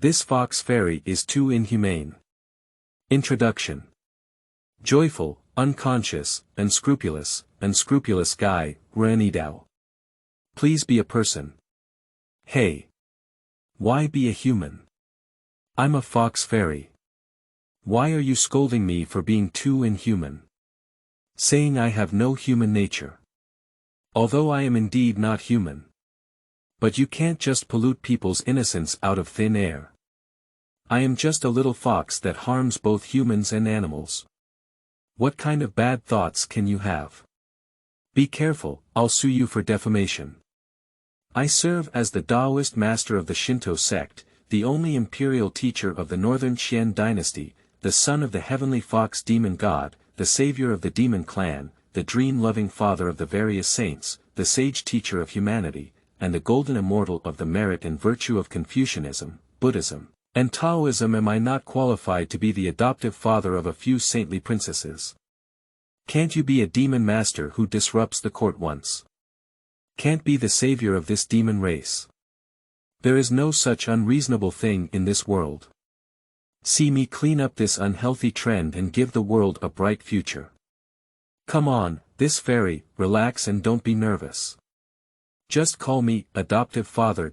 This fox fairy is too inhumane. Introduction. Joyful, unconscious, unscrupulous guy, Ren Yidao. Please be a person. Hey. Why be a human? I'm a fox fairy. Why are you scolding me for being too inhuman? Saying I have no human nature. Although I am indeed not human. But you can't just pollute people's innocence out of thin air. I am just a little fox that harms both humans and animals. What kind of bad thoughts can you have? Be careful, I'll sue you for defamation. I serve as the Daoist Master of the Shinto Sect, the only imperial teacher of the Northern Qian Dynasty, the son of the heavenly fox demon god, the savior of the demon clan, the dream-loving father of the various saints, the sage teacher of humanity, and the Golden Immortal of the merit and virtue of Confucianism, Buddhism, and Taoism. Am I not qualified to be the adoptive father of a few saintly princesses? Can't you be a demon master who disrupts the court once? Can't be the savior of this demon race? There is no such unreasonable thing in this world. See me clean up this unhealthy trend and give the world a bright future. Come on, this fairy, relax and don't be nervous. Just call me, adoptive father.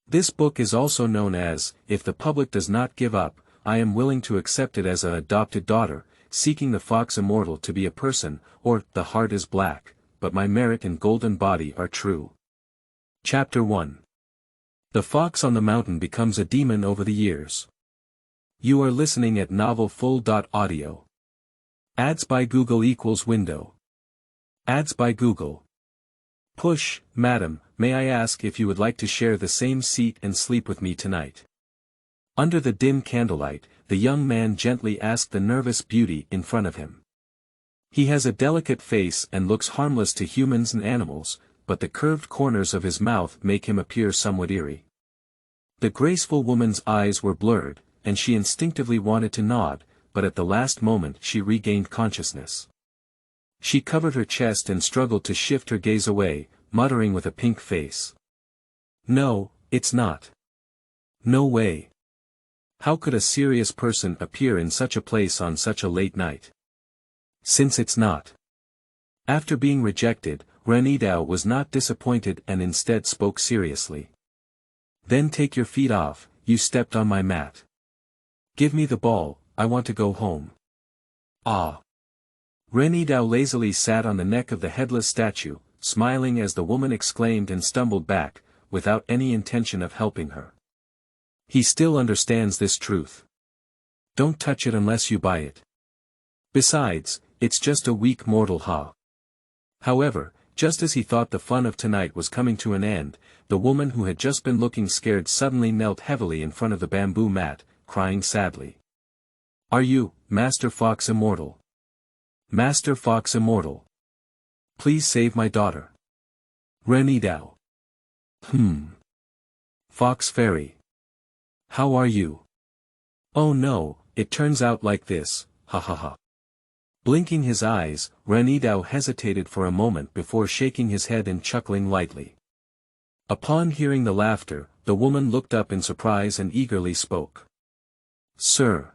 This book is also known as, If the Public Does Not Give Up, I Am Willing to Accept It as an Adopted Daughter, Seeking the Fox Immortal to be a Person, or, The Heart is Black, but My Merit and Golden Body Are True. Chapter 1. The Fox on the Mountain Becomes a Demon Over the Years. You are listening at novelfull.audio. Ads by Google equals window. Ads by Google. Push, madam, may I ask if you would like to share the same seat and sleep with me tonight? Under the dim candlelight, the young man gently asked the nervous beauty in front of him. He has a delicate face and looks harmless to humans and animals, but the curved corners of his mouth make him appear somewhat eerie. The graceful woman's eyes were blurred, and she instinctively wanted to nod, but at the last moment she regained consciousness. She covered her chest and struggled to shift her gaze away, muttering with a pink face. No, it's not. No way. How could a serious person appear in such a place on such a late night? Since it's not. After being rejected, Ren Yidao was not disappointed and instead spoke seriously. Then take your feet off, you stepped on my mat. Give me the ball, I want to go home. Ah. Ren Yidao lazily sat on the neck of the headless statue, smiling as the woman exclaimed and stumbled back, without any intention of helping her. He still understands this truth. Don't touch it unless you buy it. Besides, it's just a weak mortal However, just as he thought the fun of tonight was coming to an end, the woman who had just been looking scared suddenly knelt heavily in front of the bamboo mat, crying sadly. Are you, Master Fox Immortal? Master Fox Immortal. Please save my daughter. Ren Yidao. Fox Fairy. How are you? Oh no, it turns out like this, ha ha ha. Blinking his eyes, Ren Yidao hesitated for a moment before shaking his head and chuckling lightly. Upon hearing the laughter, the woman looked up in surprise and eagerly spoke. Sir.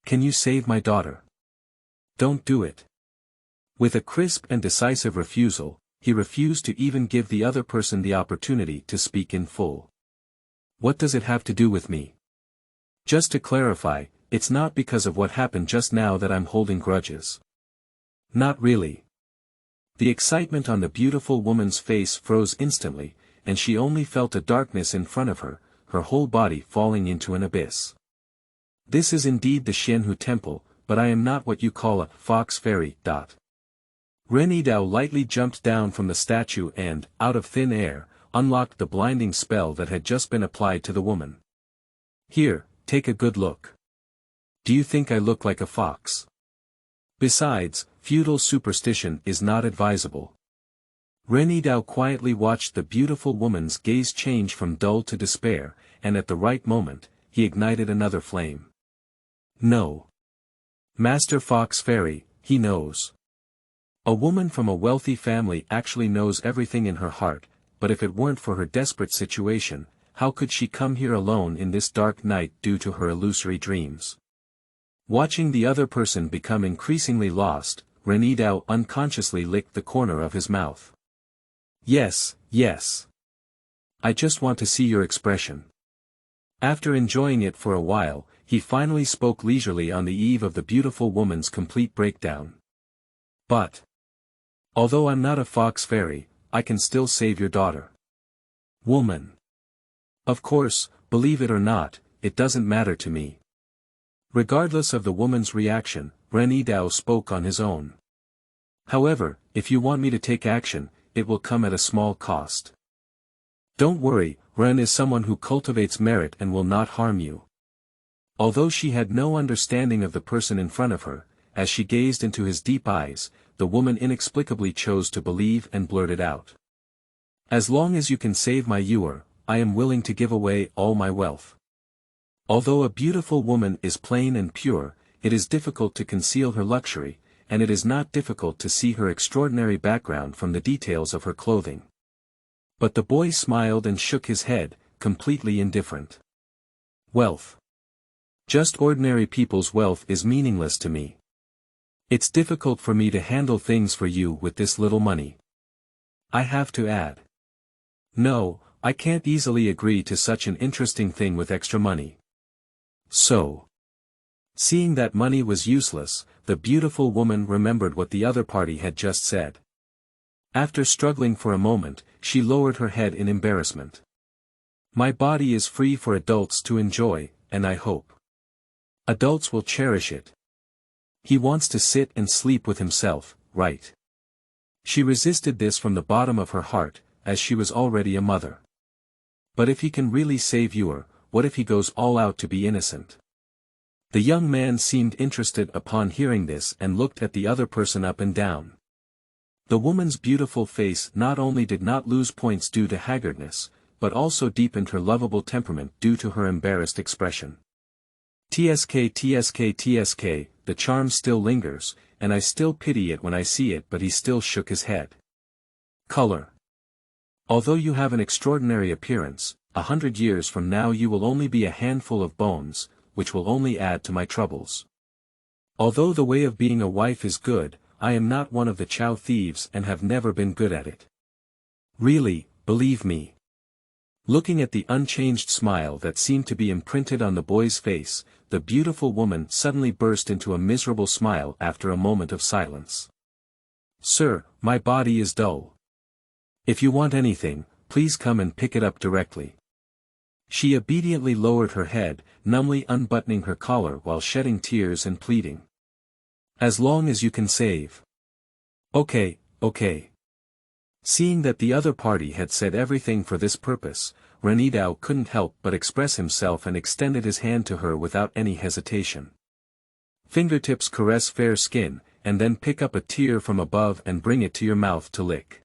Can you save my daughter? Don't do it. With a crisp and decisive refusal, he refused to even give the other person the opportunity to speak in full. What does it have to do with me? Just to clarify, it's not because of what happened just now that I'm holding grudges. Not really. The excitement on the beautiful woman's face froze instantly, and she only felt a darkness in front of her, her whole body falling into an abyss. This is indeed the Xianhu temple, but I am not what you call a fox fairy. Ren Yidao lightly jumped down from the statue and, out of thin air, unlocked the blinding spell that had just been applied to the woman. Here, take a good look. Do you think I look like a fox? Besides, feudal superstition is not advisable. Ren Yidao quietly watched the beautiful woman's gaze change from dull to despair, and at the right moment, he ignited another flame. No. Master Fox Fairy, he knows. A woman from a wealthy family actually knows everything in her heart, but if it weren't for her desperate situation, how could she come here alone in this dark night due to her illusory dreams? Watching the other person become increasingly lost, Ren Yidao unconsciously licked the corner of his mouth. Yes, yes. I just want to see your expression. After enjoying it for a while, he finally spoke leisurely on the eve of the beautiful woman's complete breakdown. But, although I'm not a fox fairy, I can still save your daughter. Woman. Of course, believe it or not, it doesn't matter to me. Regardless of the woman's reaction, Ren Yidao spoke on his own. However, if you want me to take action, it will come at a small cost. Don't worry, Ren is someone who cultivates merit and will not harm you. Although she had no understanding of the person in front of her, as she gazed into his deep eyes, the woman inexplicably chose to believe and blurted out. As long as you can save my Yuer, I am willing to give away all my wealth. Although a beautiful woman is plain and pure, it is difficult to conceal her luxury, and it is not difficult to see her extraordinary background from the details of her clothing. But the boy smiled and shook his head, completely indifferent. Wealth. Just ordinary people's wealth is meaningless to me. It's difficult for me to handle things for you with this little money. I have to add. No, I can't easily agree to such an interesting thing with extra money. So. Seeing that money was useless, the beautiful woman remembered what the other party had just said. After struggling for a moment, she lowered her head in embarrassment. My body is free for adults to enjoy, and I hope adults will cherish it. He wants to sit and sleep with himself, right? She resisted this from the bottom of her heart, as she was already a mother. But if he can really save Yuer, what if he goes all out to be innocent? The young man seemed interested upon hearing this and looked at the other person up and down. The woman's beautiful face not only did not lose points due to haggardness, but also deepened her lovable temperament due to her embarrassed expression. TSK, the charm still lingers, and I still pity it when I see it, but he still shook his head. Color. Although you have an extraordinary appearance, 100 years from now you will only be a handful of bones, which will only add to my troubles. Although the way of being a wife is good, I am not one of the chow thieves and have never been good at it. Really, believe me. Looking at the unchanged smile that seemed to be imprinted on the boy's face, the beautiful woman suddenly burst into a miserable smile after a moment of silence. Sir, my body is dull. If you want anything, please come and pick it up directly. She obediently lowered her head, numbly unbuttoning her collar while shedding tears and pleading. As long as you can save. Okay. Seeing that the other party had said everything for this purpose, Ren Yidao couldn't help but express himself and extended his hand to her without any hesitation. Fingertips caress fair skin, and then pick up a tear from above and bring it to your mouth to lick.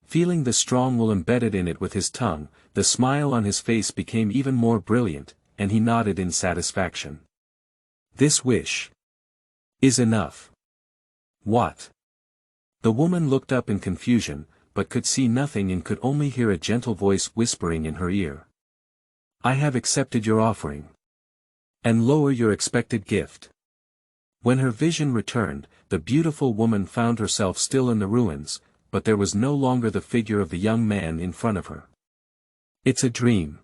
Feeling the strong will embedded in it with his tongue, the smile on his face became even more brilliant, and he nodded in satisfaction. This wish is enough. What? The woman looked up in confusion, but could see nothing and could only hear a gentle voice whispering in her ear. I have accepted your offering. And lower your expected gift. When her vision returned, the beautiful woman found herself still in the ruins, but there was no longer the figure of the young man in front of her. It's a dream.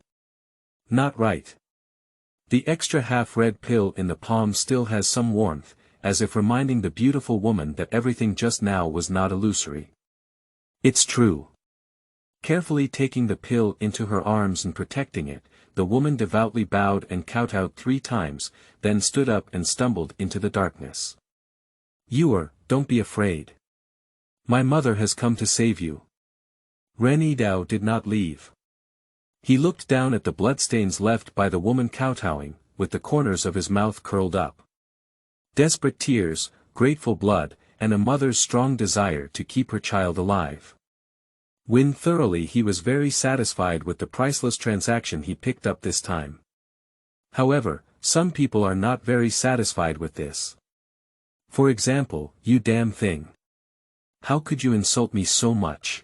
Not right. The extra half-red pill in the palm still has some warmth, as if reminding the beautiful woman that everything just now was not illusory. It's true. Carefully taking the pill into her arms and protecting it, the woman devoutly bowed and kowtowed 3 times, then stood up and stumbled into the darkness. Yuer, don't be afraid. My mother has come to save you. Ren Yidao did not leave. He looked down at the bloodstains left by the woman kowtowing, with the corners of his mouth curled up. Desperate tears, grateful blood, and a mother's strong desire to keep her child alive. When thoroughly he was very satisfied with the priceless transaction he picked up this time. However, some people are not very satisfied with this. For example, you damn thing. How could you insult me so much?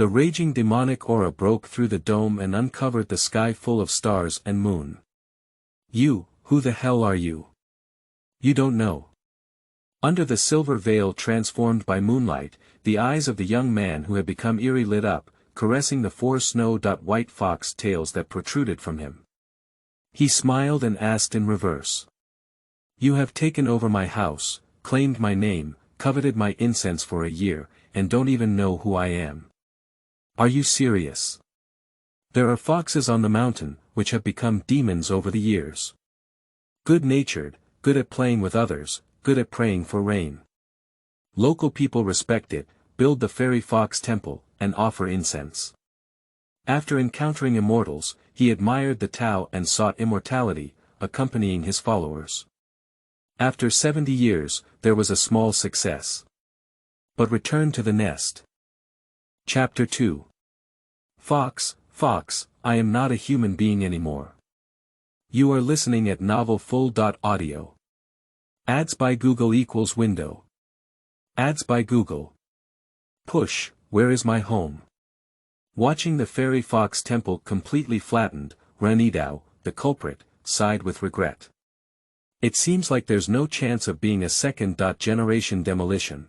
The raging demonic aura broke through the dome and uncovered the sky full of stars and moon. You, who the hell are you? You don't know. Under the silver veil transformed by moonlight, the eyes of the young man who had become eerie lit up, caressing the 4 snow-white fox tails that protruded from him. He smiled and asked in reverse. You have taken over my house, claimed my name, coveted my incense for a year, and don't even know who I am. Are you serious? There are foxes on the mountain, which have become demons over the years. Good-natured, good at playing with others, good at praying for rain. Local people respect it, build the fairy fox temple, and offer incense. After encountering immortals, he admired the Tao and sought immortality, accompanying his followers. After 70 years, there was a small success. But return to the nest. Chapter 2. Fox, Fox, I am not a human being anymore. You are listening at novelfull.audio. Ads by Google equals window. Ads by Google. Push, where is my home? Watching the fairy fox temple completely flattened, Ren Yidao, the culprit, sighed with regret. It seems like there's no chance of being a second-generation demolition.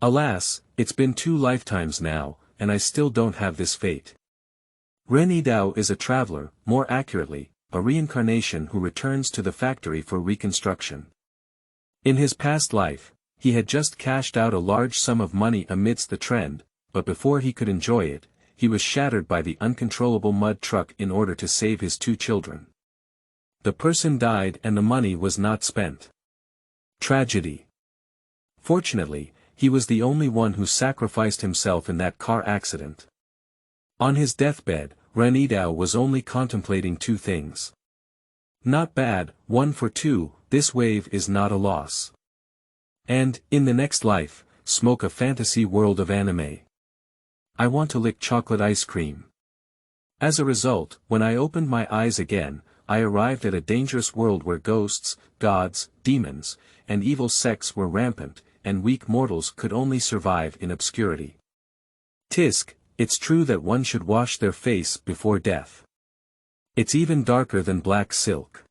Alas, it's been 2 lifetimes now, and I still don't have this fate. Ren Yidao is a traveler, more accurately, a reincarnation who returns to the factory for reconstruction. In his past life, he had just cashed out a large sum of money amidst the trend, but before he could enjoy it, he was shattered by the uncontrollable mud truck in order to save his 2 children. The person died and the money was not spent. Tragedy. Fortunately, he was the only one who sacrificed himself in that car accident. On his deathbed, Ren Yidao was only contemplating 2 things. Not bad, 1 for 2, this wave is not a loss. And, in the next life, smoke a fantasy world of anime. I want to lick chocolate ice cream. As a result, when I opened my eyes again, I arrived at a dangerous world where ghosts, gods, demons, and evil sects were rampant, and weak mortals could only survive in obscurity. Tisk, it's true that one should wash their face before death. It's even darker than black silk.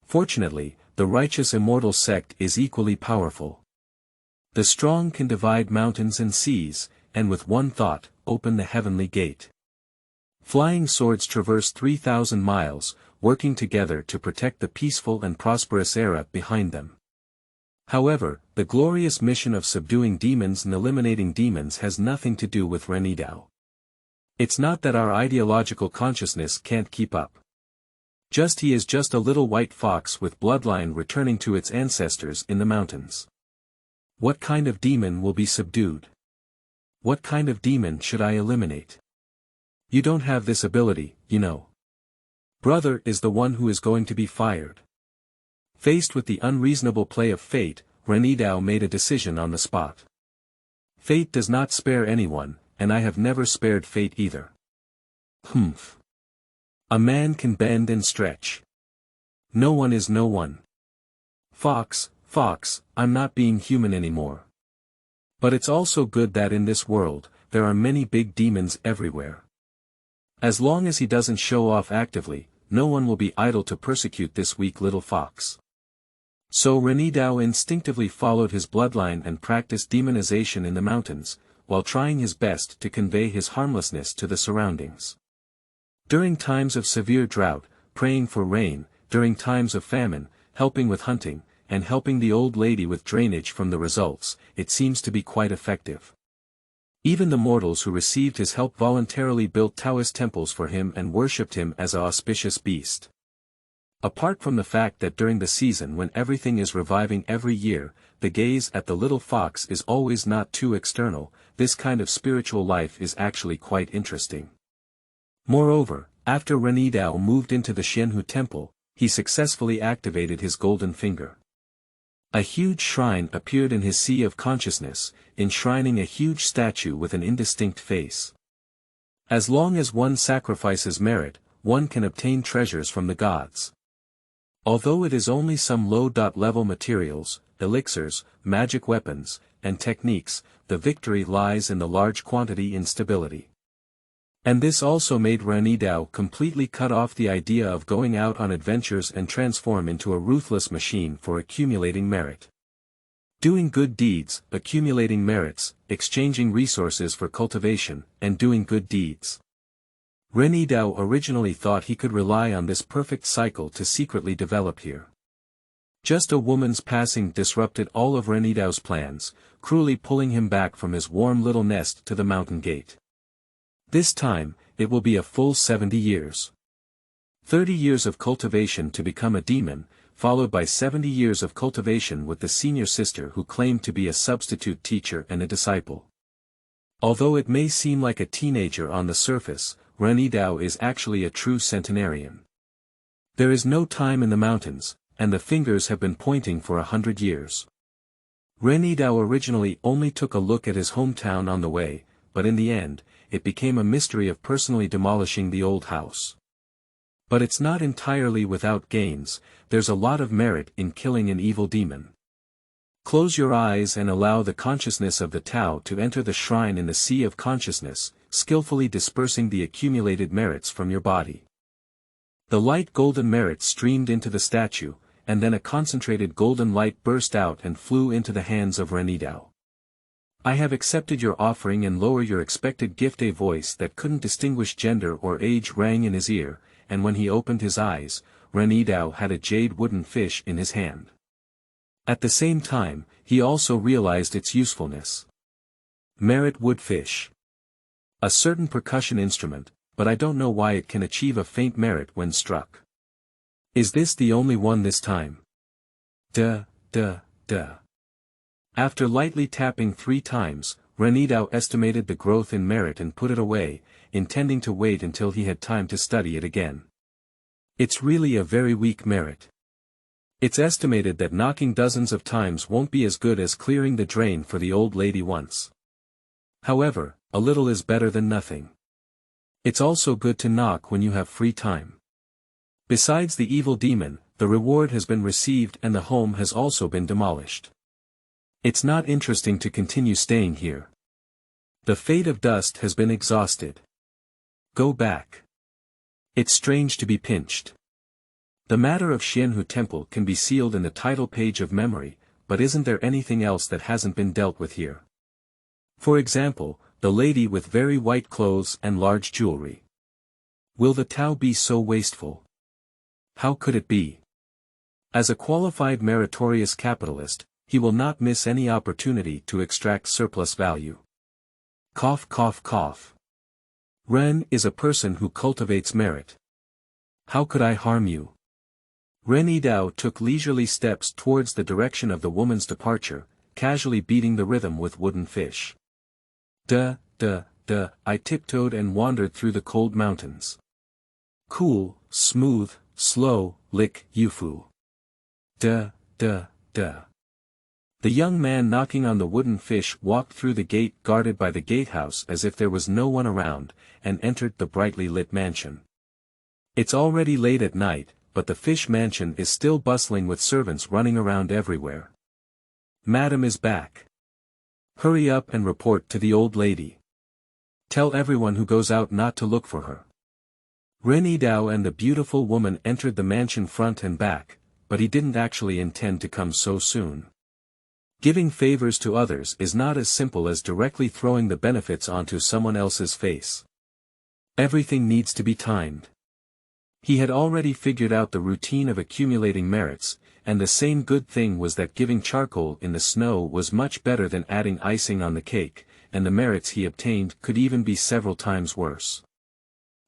Fortunately, the righteous immortal sect is equally powerful. The strong can divide mountains and seas, and with one thought, open the heavenly gate. Flying swords traverse 3,000 miles, working together to protect the peaceful and prosperous era behind them. However, the glorious mission of subduing demons and eliminating demons has nothing to do with Ren Yidao. It's not that our ideological consciousness can't keep up. He is just a little white fox with bloodline returning to its ancestors in the mountains. What kind of demon will be subdued? What kind of demon should I eliminate? You don't have this ability, you know. Brother is the one who is going to be fired. Faced with the unreasonable play of fate, Ren Yidao made a decision on the spot. Fate does not spare anyone, and I have never spared fate either. Humph. A man can bend and stretch. No one is no one. Fox, Fox, I'm not being human anymore. But it's also good that in this world, there are many big demons everywhere. As long as he doesn't show off actively, no one will be idle to persecute this weak little fox. So Ren Yidao instinctively followed his bloodline and practiced demonization in the mountains, while trying his best to convey his harmlessness to the surroundings. During times of severe drought, praying for rain, during times of famine, helping with hunting, and helping the old lady with drainage from the results, it seems to be quite effective. Even the mortals who received his help voluntarily built Taoist temples for him and worshipped him as an auspicious beast. Apart from the fact that during the season when everything is reviving every year, the gaze at the little fox is always not too external, this kind of spiritual life is actually quite interesting. Moreover, after Ren Yidao moved into the Xianhu temple, he successfully activated his golden finger. A huge shrine appeared in his sea of consciousness, enshrining a huge statue with an indistinct face. As long as one sacrifices merit, one can obtain treasures from the gods. Although it is only some low-level materials, elixirs, magic weapons, and techniques, the victory lies in the large quantity instability. And this also made Ren Yidao completely cut off the idea of going out on adventures and transform into a ruthless machine for accumulating merit. Doing good deeds, accumulating merits, exchanging resources for cultivation, and doing good deeds. Ren Yidao originally thought he could rely on this perfect cycle to secretly develop here. Just a woman's passing disrupted all of Ren Yidao's plans, cruelly pulling him back from his warm little nest to the mountain gate. This time, it will be a full 70 years. 30 years of cultivation to become a demon, followed by 70 years of cultivation with the senior sister who claimed to be a substitute teacher and a disciple. Although it may seem like a teenager on the surface, Ren Yidao is actually a true centenarian. There is no time in the mountains, and the fingers have been pointing for 100 years. Ren Yidao originally only took a look at his hometown on the way, but in the end, it became a mystery of personally demolishing the old house. But it's not entirely without gains, there's a lot of merit in killing an evil demon. Close your eyes and allow the consciousness of the Tao to enter the shrine in the sea of consciousness, skillfully dispersing the accumulated merits from your body. The light golden merit streamed into the statue, and then a concentrated golden light burst out and flew into the hands of Ren Yidao. I have accepted your offering and lower your expected gift. A voice that couldn't distinguish gender or age rang in his ear, and when he opened his eyes, Ren Yidao had a jade wooden fish in his hand. At the same time, he also realized its usefulness. Merit wood fish. A certain percussion instrument, but I don't know why it can achieve a faint merit when struck. Is this the only one this time? Duh. After lightly tapping 3 times, Ren Yidao estimated the growth in merit and put it away, intending to wait until he had time to study it again. It's really a very weak merit. It's estimated that knocking dozens of times won't be as good as clearing the drain for the old lady once. However, a little is better than nothing. It's also good to knock when you have free time. Besides the evil demon, the reward has been received and the home has also been demolished. It's not interesting to continue staying here. The fate of dust has been exhausted. Go back. It's strange to be pinched. The matter of Xianhu Temple can be sealed in the title page of memory, but isn't there anything else that hasn't been dealt with here? For example, the lady with very white clothes and large jewelry. Will the Tao be so wasteful? How could it be? As a qualified meritorious capitalist, he will not miss any opportunity to extract surplus value. Cough cough cough. Ren is a person who cultivates merit. How could I harm you? Ren Yidao took leisurely steps towards the direction of the woman's departure, casually beating the rhythm with wooden fish. Duh, I tiptoed and wandered through the cold mountains. Cool, smooth, slow, lick, yufu. Duh. The young man knocking on the wooden fish walked through the gate guarded by the gatehouse as if there was no one around, and entered the brightly lit mansion. It's already late at night, but the fish mansion is still bustling with servants running around everywhere. Madam is back. Hurry up and report to the old lady. Tell everyone who goes out not to look for her. Ren Yidao and the beautiful woman entered the mansion front and back, but he didn't actually intend to come so soon. Giving favors to others is not as simple as directly throwing the benefits onto someone else's face. Everything needs to be timed. He had already figured out the routine of accumulating merits, and the same good thing was that giving charcoal in the snow was much better than adding icing on the cake, and the merits he obtained could even be several times worse.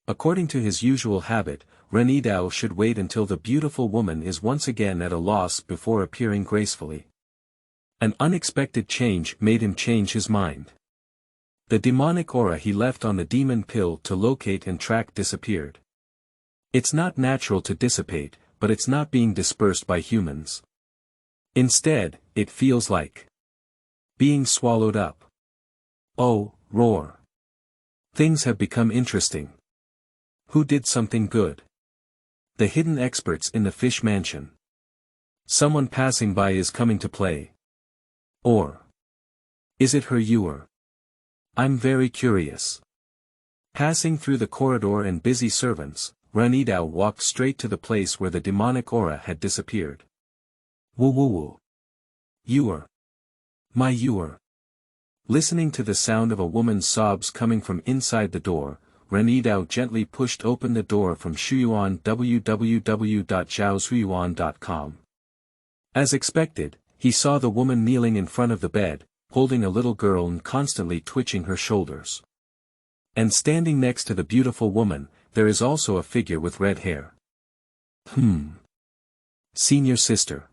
According to his usual habit, Ren Yidao should wait until the beautiful woman is once again at a loss before appearing gracefully. An unexpected change made him change his mind. The demonic aura he left on the demon pill to locate and track disappeared. It's not natural to dissipate, but it's not being dispersed by humans. Instead, it feels like being swallowed up. Oh, roar. Things have become interesting. Who did something good? The hidden experts in the fish mansion. Someone passing by is coming to play. Or Is it her you are? I'm very curious. Passing through the corridor and busy servants, Ren Yidao walked straight to the place where the demonic aura had disappeared. Woo woo woo. You are. My you are. Listening to the sound of a woman's sobs coming from inside the door, Ren Yidao gently pushed open the door from Shuyuan www.zhaoshuyuan.com. As expected, he saw the woman kneeling in front of the bed, holding a little girl and constantly twitching her shoulders. And standing next to the beautiful woman, there is also a figure with red hair. Senior sister.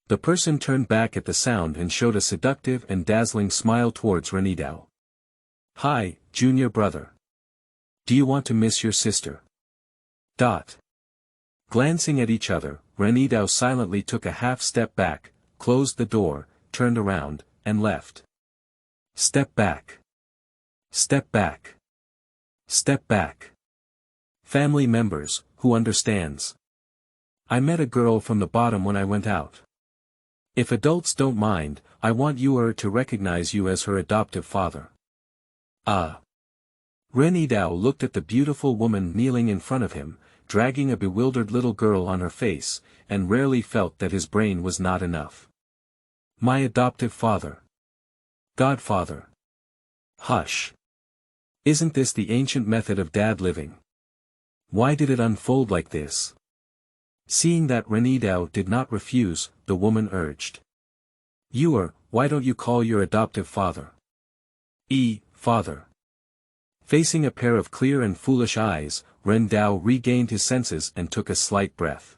The person turned back at the sound and showed a seductive and dazzling smile towards Ren Yidao. Hi, junior brother. Do you want to miss your sister? Glancing at each other, Ren Yidao silently took a half step back, closed the door, turned around, and left. Step back. Step back. Step back. Family members, who understands? I met a girl from the bottom when I went out. If adults don't mind, I want you to recognize you as her adoptive father. Ren Yidao looked at the beautiful woman kneeling in front of him, dragging a bewildered little girl on her face, and rarely felt that his brain was not enough. My adoptive father. Godfather. Hush. Isn't this the ancient method of dad living? Why did it unfold like this? Seeing that Ren Yidao did not refuse, the woman urged. Why don't you call your adoptive father? Father. Facing a pair of clear and foolish eyes, Ren Yidao regained his senses and took a slight breath.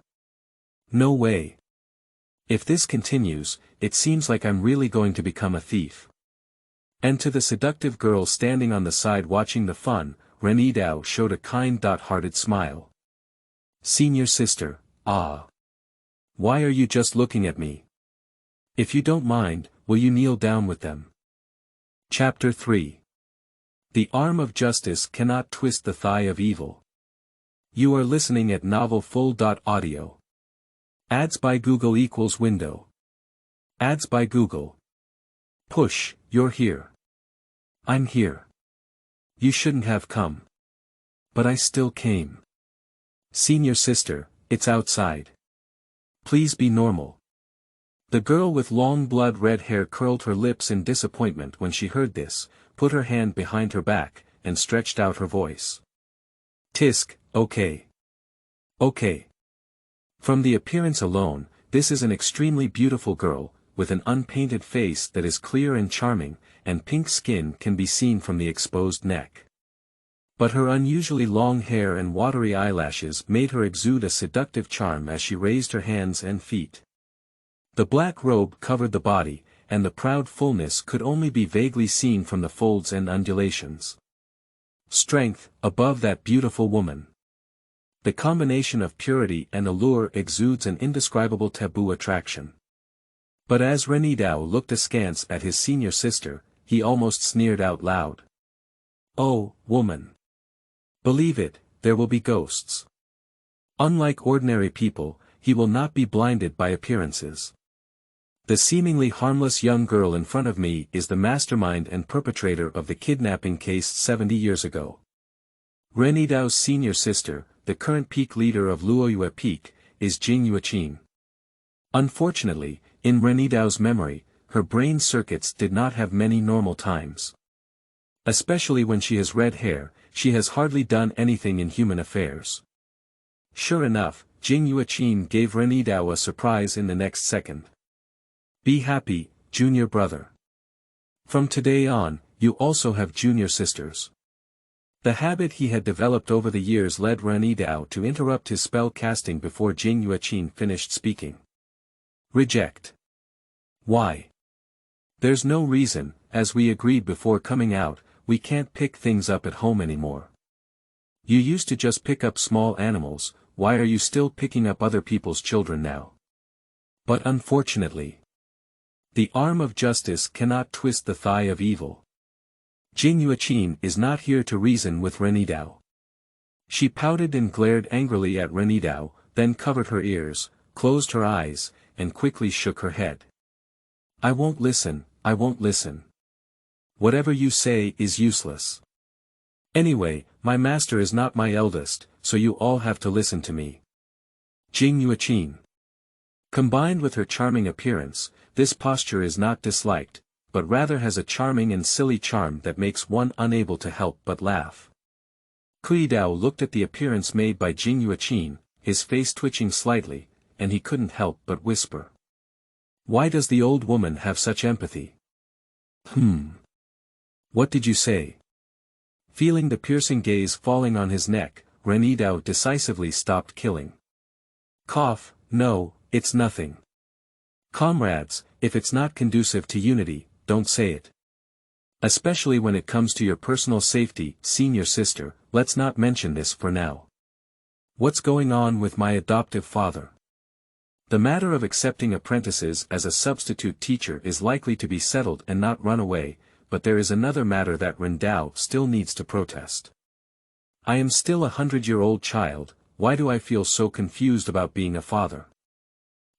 No way. If this continues, it seems like I'm really going to become a thief. And to the seductive girl standing on the side watching the fun, Ren Yidao showed a kind-hearted smile. Senior sister, why are you just looking at me? If you don't mind, will you kneel down with them? Chapter 3. The arm of justice cannot twist the thigh of evil. You are listening at novelfull.audio. Ads by Google equals window. Ads by Google. Push, you're here. I'm here. You shouldn't have come. But I still came. Senior sister, it's outside. Please be normal. The girl with long blood-red hair curled her lips in disappointment when she heard this, put her hand behind her back, and stretched out her voice. Tisk, okay. Okay. From the appearance alone, this is an extremely beautiful girl, with an unpainted face that is clear and charming, and pink skin can be seen from the exposed neck. But her unusually long hair and watery eyelashes made her exude a seductive charm as she raised her hands and feet. The black robe covered the body, and the proud fullness could only be vaguely seen from the folds and undulations. Strength, above that beautiful woman. The combination of purity and allure exudes an indescribable taboo attraction. But as Ren Yidao looked askance at his senior sister, he almost sneered out loud. Oh, woman. Believe it, there will be ghosts. Unlike ordinary people, he will not be blinded by appearances. The seemingly harmless young girl in front of me is the mastermind and perpetrator of the kidnapping case 70 years ago. Ren Yidao's senior sister, the current peak leader of Luoyue Peak, is Jing Yueqin. Unfortunately, in Ren Yidao's memory, her brain circuits did not have many normal times. Especially when she has red hair, she has hardly done anything in human affairs. Sure enough, Jing Yueqin gave Ren Yidao a surprise in the next second. Be happy, junior brother. From today on, you also have junior sisters. The habit he had developed over the years led Ren Yidao to interrupt his spell casting before Jing Yueqin finished speaking. Reject. Why? There's no reason, as we agreed before coming out, we can't pick things up at home anymore. You used to just pick up small animals, why are you still picking up other people's children now? But unfortunately, the arm of justice cannot twist the thigh of evil. Jing Yueqin is not here to reason with Ren Yidao. She pouted and glared angrily at Ren Yidao, then covered her ears, closed her eyes, and quickly shook her head. I won't listen, I won't listen. Whatever you say is useless. Anyway, my master is not my eldest, so you all have to listen to me. Jing Yuqin. Combined with her charming appearance, this posture is not disliked, but rather has a charming and silly charm that makes one unable to help but laugh. Yidao looked at the appearance made by Jing Yuqin, his face twitching slightly, and he couldn't help but whisper. Why does the old woman have such empathy? What did you say? Feeling the piercing gaze falling on his neck, Ren Yidao decisively stopped killing. Cough, no, it's nothing. Comrades, if it's not conducive to unity, don't say it. Especially when it comes to your personal safety, senior sister, let's not mention this for now. What's going on with my adoptive father? The matter of accepting apprentices as a substitute teacher is likely to be settled and not run away, but there is another matter that Ren Yidao still needs to protest. I am still a 100-year-old child, why do I feel so confused about being a father?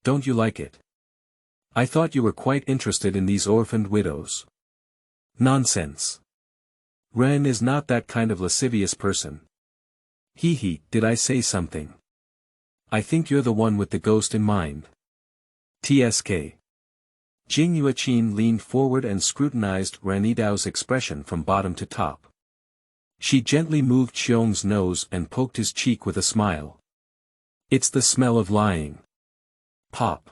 Don't you like it? I thought you were quite interested in these orphaned widows. Nonsense. Ren is not that kind of lascivious person. Did I say something? I think you're the one with the ghost in mind. TSK. Jing Yuqin leaned forward and scrutinized Ren Yidao's expression from bottom to top. She gently moved Xiong's nose and poked his cheek with a smile. It's the smell of lying. Pop.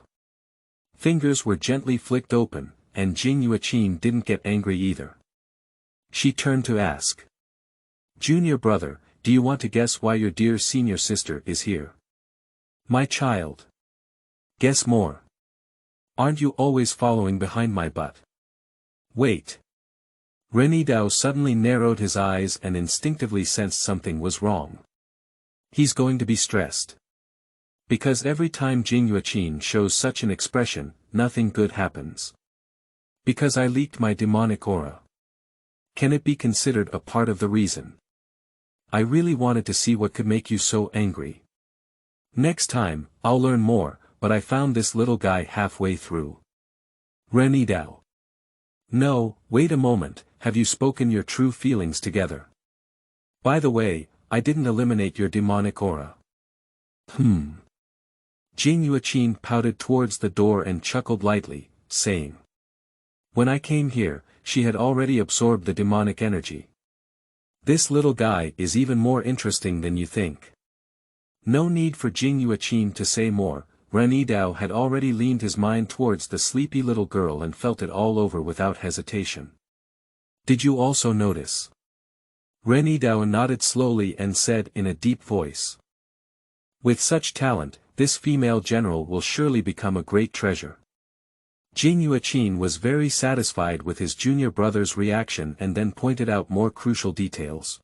Fingers were gently flicked open, and Jing Yuqin didn't get angry either. She turned to ask. Junior brother, do you want to guess why your dear senior sister is here? My child. Guess more. Aren't you always following behind my butt? Wait. Ren Yidao suddenly narrowed his eyes and instinctively sensed something was wrong. He's going to be stressed. Because every time Jing Yuqin shows such an expression, nothing good happens. Because I leaked my demonic aura. Can it be considered a part of the reason? I really wanted to see what could make you so angry. Next time, I'll learn more, but I found this little guy halfway through. Ren Yidao. No, wait a moment, have you spoken your true feelings together? By the way, I didn't eliminate your demonic aura. Jing Yuqin pouted towards the door and chuckled lightly, saying. When I came here, she had already absorbed the demonic energy. This little guy is even more interesting than you think. No need for Jing Yuqin to say more, Ren Yidao had already leaned his mind towards the sleepy little girl and felt it all over without hesitation. Did you also notice? Ren Yidao nodded slowly and said in a deep voice. With such talent, this female general will surely become a great treasure. Jing Yuqin was very satisfied with his junior brother's reaction and then pointed out more crucial details.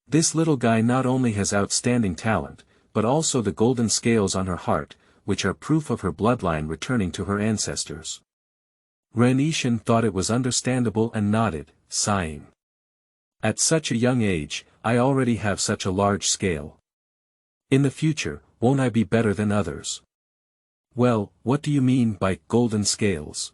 This little guy not only has outstanding talent, but also the golden scales on her heart, which are proof of her bloodline returning to her ancestors. Ren Yishan thought it was understandable and nodded, sighing. At such a young age, I already have such a large scale. In the future, won't I be better than others? Well, what do you mean by golden scales?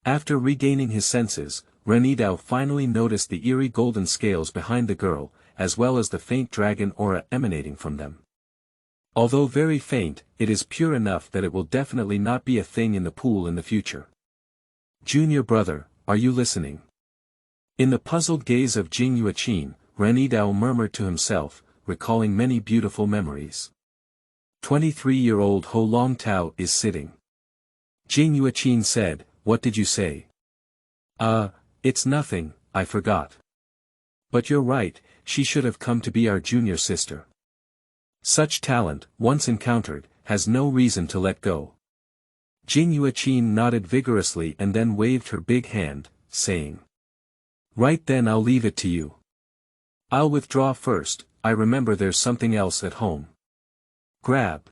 After regaining his senses, Ren Yidao finally noticed the eerie golden scales behind the girl, as well as the faint dragon aura emanating from them. Although very faint, it is pure enough that it will definitely not be a thing in the pool in the future. Junior brother, are you listening? In the puzzled gaze of Jing Yuqin, Ren Yidao murmured to himself, recalling many beautiful memories. 23-year-old Ho Long Tao is sitting. Jing Yuqin said, what did you say? It's nothing, I forgot. But you're right, she should have come to be our junior sister. Such talent, once encountered, has no reason to let go. Jing Yuqin nodded vigorously and then waved her big hand, saying. Right then I'll leave it to you. I'll withdraw first, I remember there's something else at home. Grab.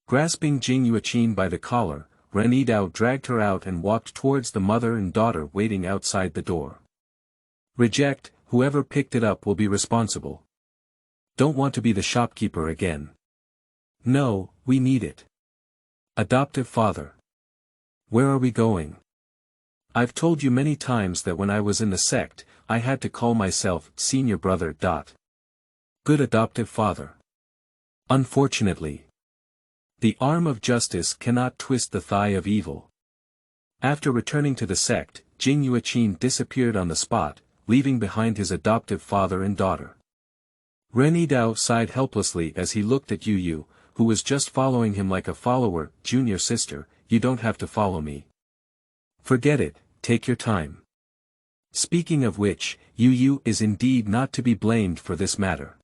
Grasping Jing Yuqin by the collar, Ren Yidao dragged her out and walked towards the mother and daughter waiting outside the door. Reject, whoever picked it up will be responsible. Don't want to be the shopkeeper again. No, we need it. Adoptive father. Where are we going? I've told you many times that when I was in the sect, I had to call myself senior brother. Good adoptive father. Unfortunately, the arm of justice cannot twist the thigh of evil. After returning to the sect, Jing Yueqin disappeared on the spot, leaving behind his adoptive father and daughter. Ren Yidao sighed helplessly as he looked at Yu Yu, who was just following him like a follower. Junior sister, you don't have to follow me. Forget it, take your time. Speaking of which, Yu Yu is indeed not to be blamed for this matter.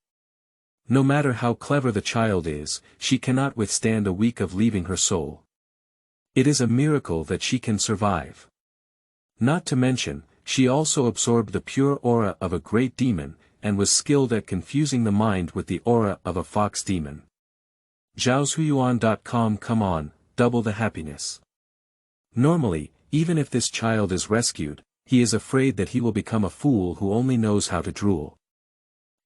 No matter how clever the child is, she cannot withstand a week of leaving her soul. It is a miracle that she can survive. Not to mention, she also absorbed the pure aura of a great demon, and was skilled at confusing the mind with the aura of a fox demon. Zhaoshuyuan.com. Come on, double the happiness. Normally, even if this child is rescued, he is afraid that he will become a fool who only knows how to drool.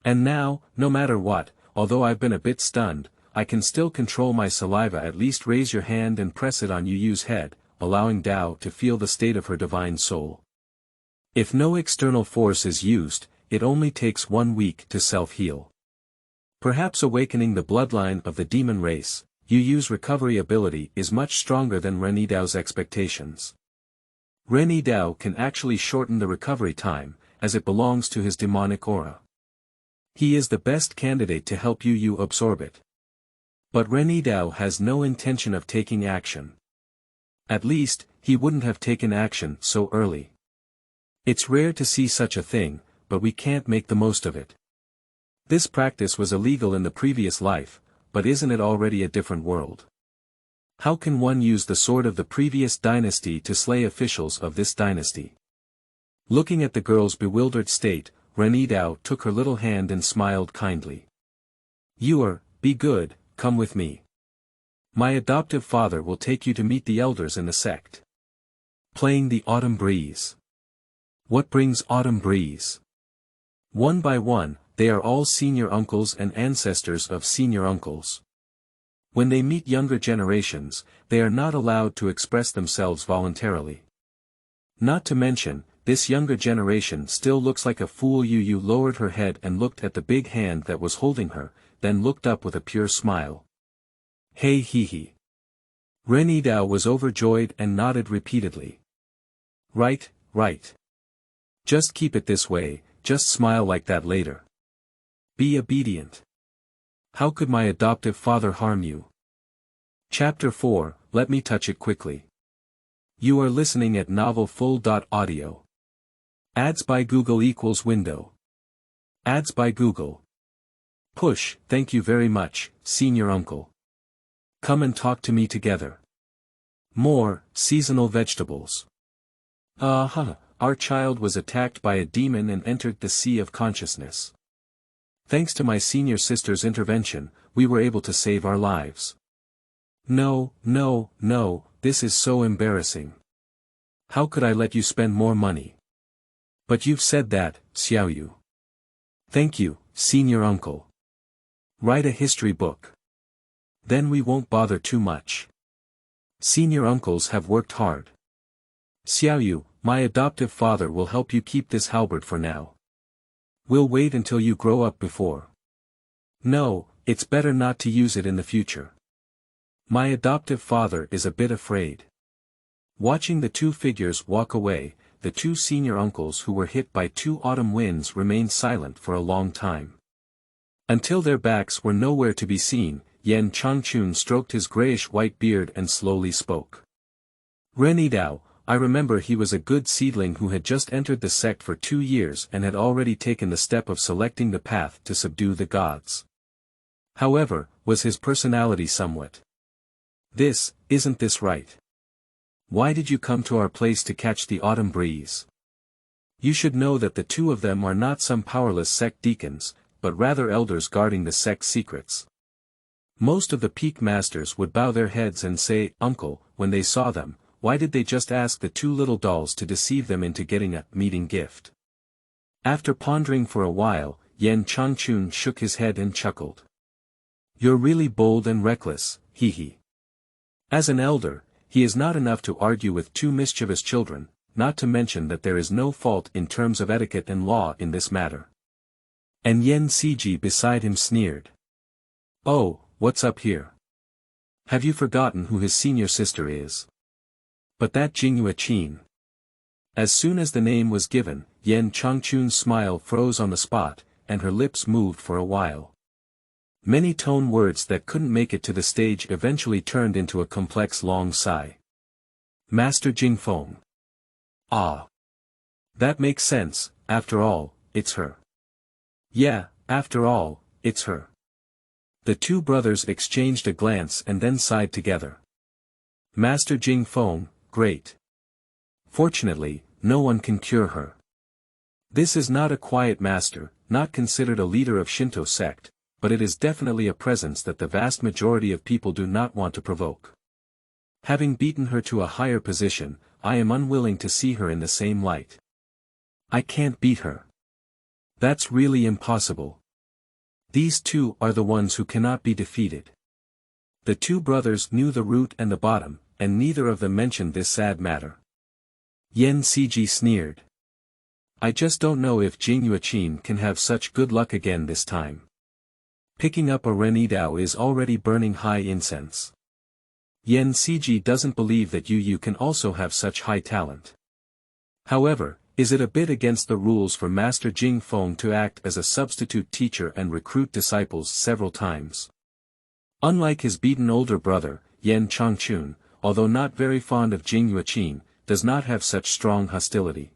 And now, no matter what, although I've been a bit stunned, I can still control my saliva. At least raise your hand and press it on Yu Yu's head, allowing Dao to feel the state of her divine soul. If no external force is used, it only takes 1 week to self-heal. Perhaps awakening the bloodline of the demon race, Yu Yu's recovery ability is much stronger than Ren Yidao's expectations. Ren Yidao can actually shorten the recovery time, as it belongs to his demonic aura. He is the best candidate to help Yu Yu absorb it. But Ren Yidao has no intention of taking action. At least, he wouldn't have taken action so early. It's rare to see such a thing, but we can't make the most of it. This practice was illegal in the previous life, but isn't it already a different world? How can one use the sword of the previous dynasty to slay officials of this dynasty? Looking at the girl's bewildered state, Ren Yidao took her little hand and smiled kindly. Be good, come with me. My adoptive father will take you to meet the elders in the sect. Playing the autumn breeze. What brings autumn breeze? One by one, they are all senior uncles and ancestors of senior uncles. When they meet younger generations, they are not allowed to express themselves voluntarily. Not to mention, this younger generation still looks like a fool. Yu Yu lowered her head and looked at the big hand that was holding her, then looked up with a pure smile. Hey he. Ren Yidao was overjoyed and nodded repeatedly. Right. Just keep it this way, just smile like that later. Be obedient. How could my adoptive father harm you? Chapter 4, let me touch it quickly. You are listening at novelfull.audio. Ads by Google equals window. Ads by Google. Push, thank you very much, senior uncle. Come and talk to me together. More, seasonal vegetables. Our child was attacked by a demon and entered the sea of consciousness. Thanks to my senior sister's intervention, we were able to save our lives. No, this is so embarrassing. How could I let you spend more money? But you've said that, Xiaoyu. Thank you, senior uncle. Write a history book. Then we won't bother too much. Senior uncles have worked hard. Xiaoyu, my adoptive father will help you keep this halberd for now. We'll wait until you grow up before. No, it's better not to use it in the future. My adoptive father is a bit afraid. Watching the two figures walk away, the two senior uncles who were hit by 2 autumn winds remained silent for a long time. Until their backs were nowhere to be seen, Yan Changchun stroked his grayish-white beard and slowly spoke. Ren Yidao, I remember he was a good seedling who had just entered the sect for 2 years and had already taken the step of selecting the path to subdue the gods. However, was his personality somewhat. Isn't this right? Why did you come to our place to catch the autumn breeze? You should know that the two of them are not some powerless sect deacons, but rather elders guarding the sect's secrets. Most of the peak masters would bow their heads and say, Uncle, when they saw them. Why did they just ask the 2 little dolls to deceive them into getting a meeting gift? After pondering for a while, Yan Changchun shook his head and chuckled. You're really bold and reckless, he. As an elder, he is not enough to argue with 2 mischievous children. not to mention that there is no fault in terms of etiquette and law in this matter. And Yen Ciji beside him sneered. Oh, what's up here? Have you forgotten who his senior sister is? But that Jingyue Qin. As soon as the name was given, Yen Changchun's smile froze on the spot, and her lips moved for a while. Many tone words that couldn't make it to the stage eventually turned into a complex long sigh. Master Jingfeng. Ah. That makes sense, after all, it's her. Yeah, after all, it's her. The two brothers exchanged a glance and then sighed together. Master Jingfeng, great. Fortunately, no one can cure her. This is not a quiet master, not considered a leader of Shinto sect, but it is definitely a presence that the vast majority of people do not want to provoke. Having beaten her to a higher position, I am unwilling to see her in the same light. I can't beat her. That's really impossible. These two are the ones who cannot be defeated. The two brothers knew the root and the bottom, and neither of them mentioned this sad matter. Yen Ciji sneered. I just don't know if Jingyue Qin can have such good luck again this time. Picking up a Ren Yidao is already burning high incense. Yen Ciji doesn't believe that Yu can also have such high talent. However, is it a bit against the rules for Master Jingfeng to act as a substitute teacher and recruit disciples several times? Unlike his beaten older brother, Yen Changchun, although not very fond of Jingyue Qin, does not have such strong hostility.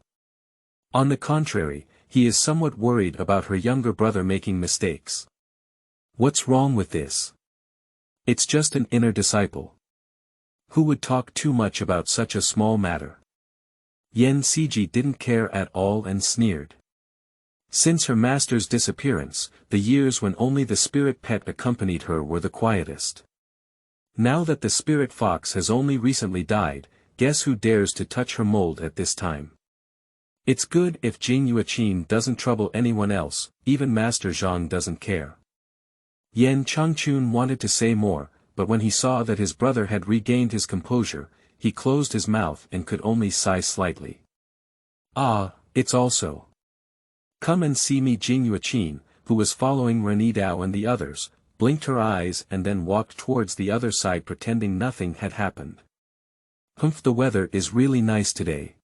On the contrary, he is somewhat worried about her younger brother making mistakes. What's wrong with this? It's just an inner disciple. Who would talk too much about such a small matter? Yen Ciji didn't care at all and sneered. Since her master's disappearance, the years when only the spirit pet accompanied her were the quietest. Now that the spirit fox has only recently died, guess who dares to touch her mold at this time? It's good if Jingyue Qin doesn't trouble anyone else, even Master Zhang doesn't care. Yen Changchun wanted to say more, but when he saw that his brother had regained his composure, he closed his mouth and could only sigh slightly. Ah, it's also. Come and see me. Jingyue Qin, who was following Ren Yidao and the others, blinked her eyes and then walked towards the other side pretending nothing had happened. Humph, the weather is really nice today.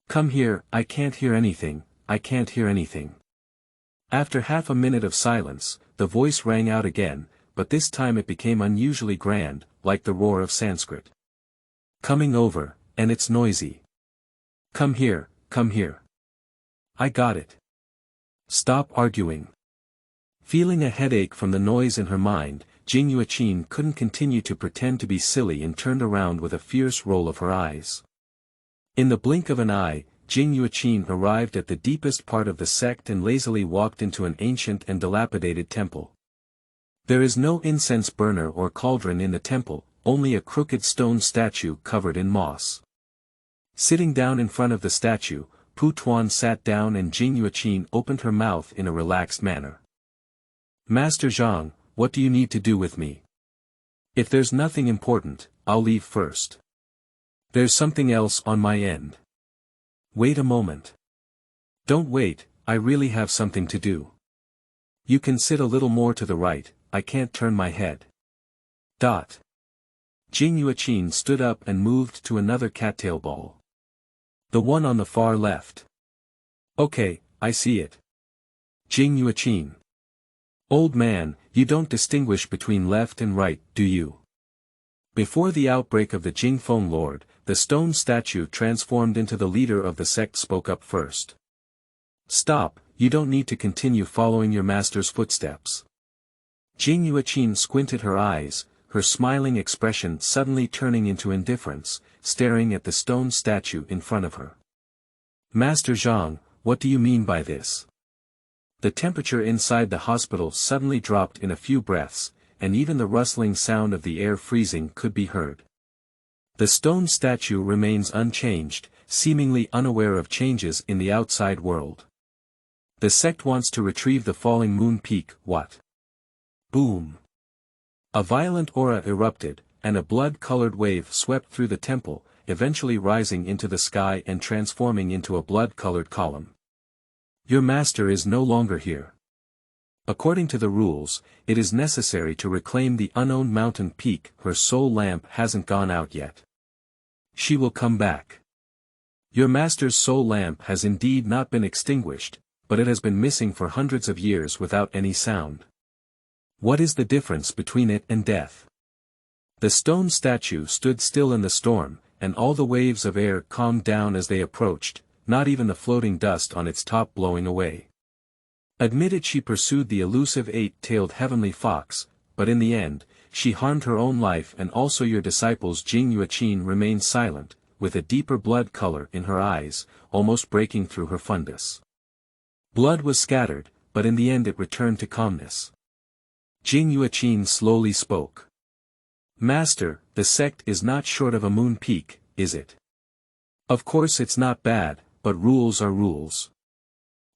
Come here. I can't hear anything, I can't hear anything. After half a minute of silence, the voice rang out again, but this time it became unusually grand, like the roar of Sanskrit. Coming over, and it's noisy. Come here, come here. I got it. Stop arguing. Feeling a headache from the noise in her mind, Jingyue Qin couldn't continue to pretend to be silly and turned around with a fierce roll of her eyes. In the blink of an eye, Jingyue Qin arrived at the deepest part of the sect and lazily walked into an ancient and dilapidated temple. There is no incense burner or cauldron in the temple, only a crooked stone statue covered in moss. Sitting down in front of the statue, Pu Tuan sat down and Jingyue Qin opened her mouth in a relaxed manner. Master Zhang, what do you need to do with me? If there's nothing important, I'll leave first. There's something else on my end. Wait a moment. Don't wait, I really have something to do. You can sit a little more to the right, I can't turn my head. Jingyue Qin stood up and moved to another cattail ball. The one on the far left. Okay, I see it. Jingyue Qin. Old man, you don't distinguish between left and right, do you? Before the outbreak of the Jingfeng Lord, the stone statue transformed into the leader of the sect spoke up first. Stop, you don't need to continue following your master's footsteps. Jingyue Qin squinted her eyes, her smiling expression suddenly turning into indifference, staring at the stone statue in front of her. Master Zhang, what do you mean by this? The temperature inside the hospital suddenly dropped in a few breaths, and even the rustling sound of the air freezing could be heard. The stone statue remains unchanged, seemingly unaware of changes in the outside world. The sect wants to retrieve the falling moon peak, what? Boom! A violent aura erupted, and a blood-colored wave swept through the temple, eventually rising into the sky and transforming into a blood-colored column. Your master is no longer here. According to the rules, it is necessary to reclaim the unowned mountain peak. Her soul lamp hasn't gone out yet. She will come back. Your master's soul lamp has indeed not been extinguished, but it has been missing for hundreds of years without any sound. What is the difference between it and death? The stone statue stood still in the storm, and all the waves of air calmed down as they approached, not even the floating dust on its top blowing away. Admitted she pursued the elusive eight-tailed heavenly fox, but in the end, she harmed her own life, and also your disciples. Jing Yueqin remained silent, with a deeper blood color in her eyes, almost breaking through her fundus. Blood was scattered, but in the end it returned to calmness. Jing Yueqin slowly spoke. Master, the sect is not short of a moon peak, is it? Of course it's not bad, but rules are rules.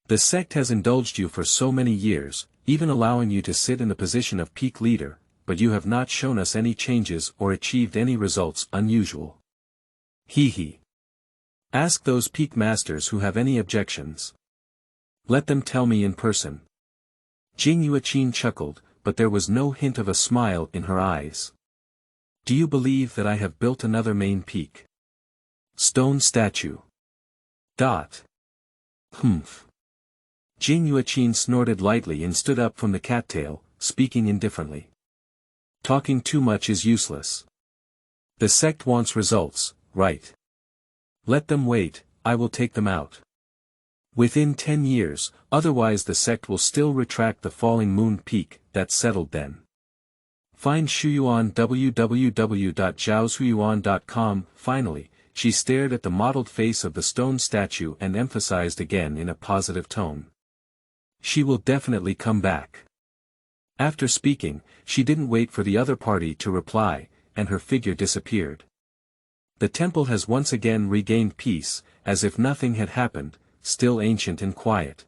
The sect has indulged you for so many years, even allowing you to sit in the position of peak leader, but you have not shown us any changes or achieved any results unusual. He. Ask those peak masters who have any objections. Let them tell me in person. Jing Yueqin chuckled, but there was no hint of a smile in her eyes. Do you believe that I have built another main peak? Stone statue. Humph. Jing Yueqin snorted lightly and stood up from the cattail, speaking indifferently. Talking too much is useless. The sect wants results, right? Let them wait, I will take them out. Within 10 years, otherwise the sect will still retract the falling moon peak. That's settled then. Find Shuyuan www.zhaoshuyuan.com. Finally, she stared at the mottled face of the stone statue and emphasized again in a positive tone. She will definitely come back. After speaking, she didn't wait for the other party to reply, and her figure disappeared. The temple has once again regained peace, as if nothing had happened, still ancient and quiet.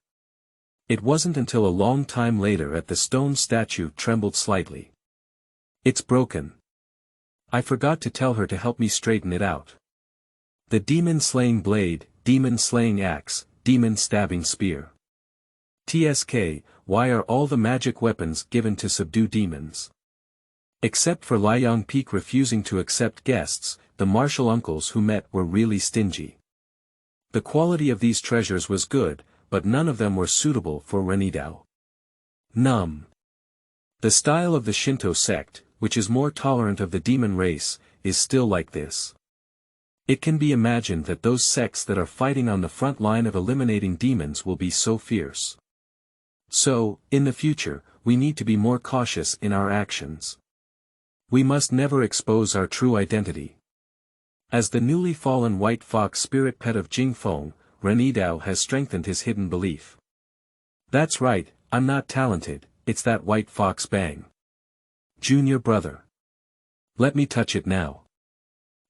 It wasn't until a long time later that the stone statue trembled slightly. It's broken. I forgot to tell her to help me straighten it out. The demon-slaying blade, demon-slaying axe, demon-stabbing spear. TSK, why are all the magic weapons given to subdue demons? Except for Liang Peak refusing to accept guests, the martial uncles who met were really stingy. The quality of these treasures was good, but none of them were suitable for Ren Yidao. The style of the Shinto sect, which is more tolerant of the demon race, is still like this. It can be imagined that those sects that are fighting on the front line of eliminating demons will be so fierce. So, in the future, we need to be more cautious in our actions. We must never expose our true identity. As the newly fallen white fox spirit pet of Jingfeng, Ren Yidao has strengthened his hidden belief. That's right, I'm not talented, it's that white fox bang. Junior brother. Let me touch it now.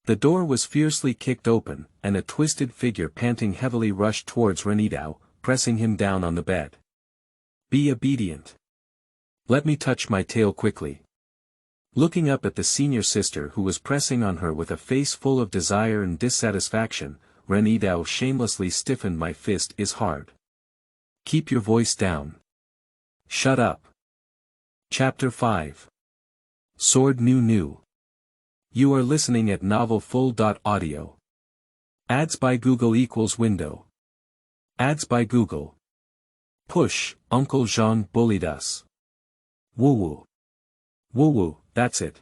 The door was fiercely kicked open, and a twisted figure panting heavily rushed towards Ren Yidao, pressing him down on the bed. Be obedient. Let me touch my tail quickly. Looking up at the senior sister who was pressing on her with a face full of desire and dissatisfaction, Ren Yidao shamelessly stiffened. My fist is hard. Keep your voice down. Shut up. Chapter 5. Sword New. You are listening at novelfull.audio. Ads by Google equals window. Ads by Google. Push, Uncle Jean bullied us. Woo woo, that's it.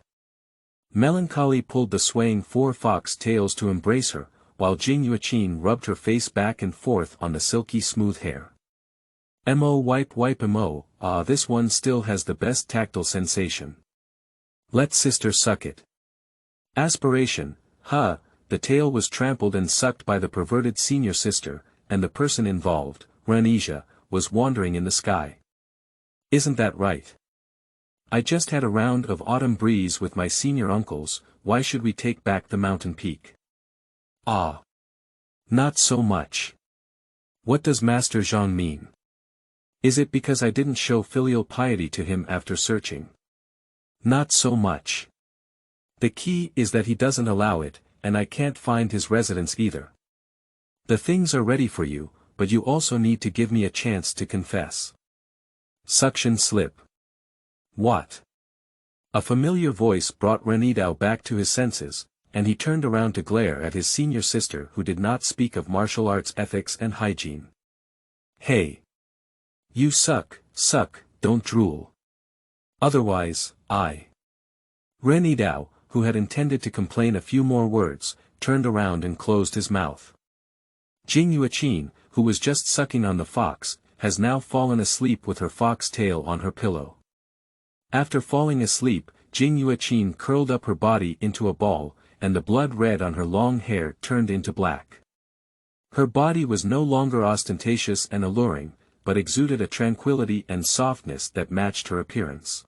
Melancholy pulled the swaying four fox tails to embrace her, while Jing Yueqin rubbed her face back and forth on the silky smooth hair. Mo wipe mo, this one still has the best tactile sensation. Let sister suck it. Aspiration, the tail was trampled and sucked by the perverted senior sister, and the person involved, Ren Yidao, was wandering in the sky. Isn't that right? I just had a round of autumn breeze with my senior uncles, why should we take back the mountain peak? Not so much. What does Master Zhang mean? Is it because I didn't show filial piety to him after searching? Not so much. The key is that he doesn't allow it, and I can't find his residence either. The things are ready for you, but you also need to give me a chance to confess. Suction slip. What? A familiar voice brought Ren Yidao back to his senses, and he turned around to glare at his senior sister who did not speak of martial arts ethics and hygiene. Hey! You suck, don't drool. Otherwise, I. Ren Yidao, who had intended to complain a few more words, turned around and closed his mouth. Jing Yuqin, who was just sucking on the fox, has now fallen asleep with her fox tail on her pillow. After falling asleep, Jing Yuqin curled up her body into a ball, and the blood red on her long hair turned into black. Her body was no longer ostentatious and alluring, but exuded a tranquility and softness that matched her appearance.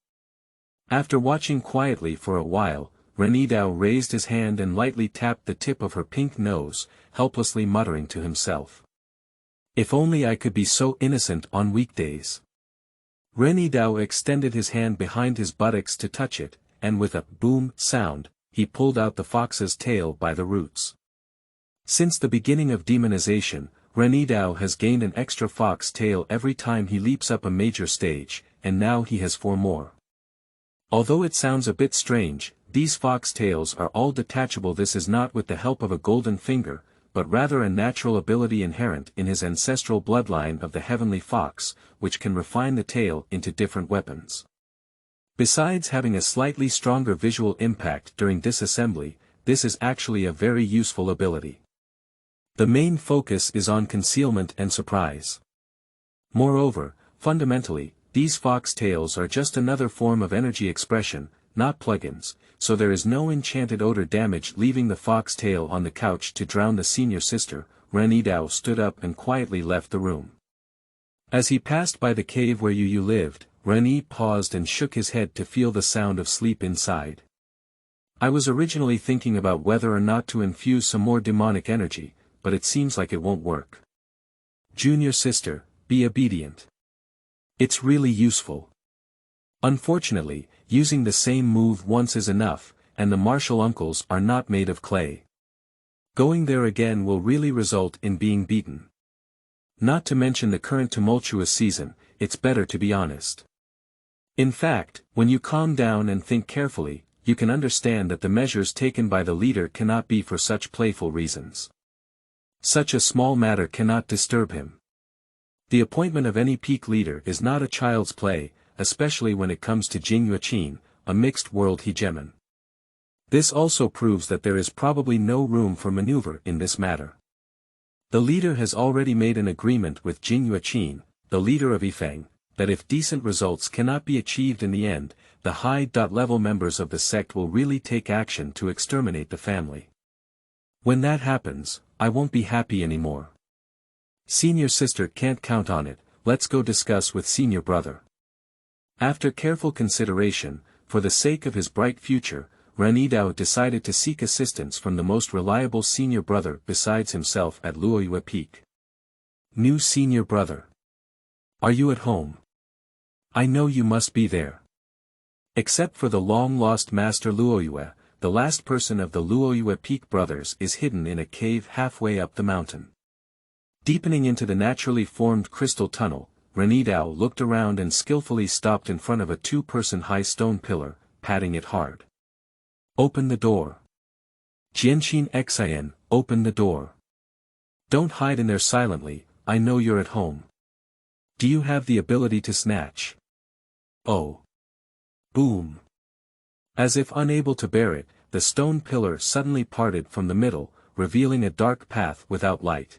After watching quietly for a while, Ren Yidao raised his hand and lightly tapped the tip of her pink nose, helplessly muttering to himself. If only I could be so innocent on weekdays. Ren Yidao extended his hand behind his buttocks to touch it, and with a boom sound, he pulled out the fox's tail by the roots. Since the beginning of demonization, Ren Yidao has gained an extra fox tail every time he leaps up a major stage, and now he has 4 more. Although it sounds a bit strange, these fox tails are all detachable. This is not with the help of a golden finger, but rather a natural ability inherent in his ancestral bloodline of the heavenly fox, which can refine the tail into different weapons. Besides having a slightly stronger visual impact during disassembly, this is actually a very useful ability. The main focus is on concealment and surprise. Moreover, fundamentally, these fox tails are just another form of energy expression, not plugins, so there is no enchanted odor damage. Leaving the fox tail on the couch to drown the senior sister, Ren Yidao stood up and quietly left the room. As he passed by the cave where you lived, Ren Yi paused and shook his head to feel the sound of sleep inside. I was originally thinking about whether or not to infuse some more demonic energy, but it seems like it won't work. Junior sister, be obedient. It's really useful. Unfortunately, using the same move once is enough, and the martial uncles are not made of clay. Going there again will really result in being beaten. Not to mention the current tumultuous season, it's better to be honest. In fact, when you calm down and think carefully, you can understand that the measures taken by the leader cannot be for such playful reasons. Such a small matter cannot disturb him. The appointment of any peak leader is not a child's play, especially when it comes to Jing Yuqin, a mixed-world hegemon. This also proves that there is probably no room for maneuver in this matter. The leader has already made an agreement with Jing Yuqin, the leader of Yifeng, that if decent results cannot be achieved in the end, the high-level members of the sect will really take action to exterminate the family. When that happens, I won't be happy anymore. Senior sister can't count on it, let's go discuss with senior brother. After careful consideration, for the sake of his bright future, Ren Yidao decided to seek assistance from the most reliable senior brother besides himself at Luoyue Peak. New senior brother. Are you at home? I know you must be there. Except for the long-lost Master Luoyue, the last person of the Luoyue Peak brothers is hidden in a cave halfway up the mountain. Deepening into the naturally formed crystal tunnel, Ren Yidao looked around and skillfully stopped in front of a 2-person high stone pillar, patting it hard. Open the door. Jianqin Xian, open the door. Don't hide in there silently, I know you're at home. Do you have the ability to snatch? Oh. Boom. As if unable to bear it, the stone pillar suddenly parted from the middle, revealing a dark path without light.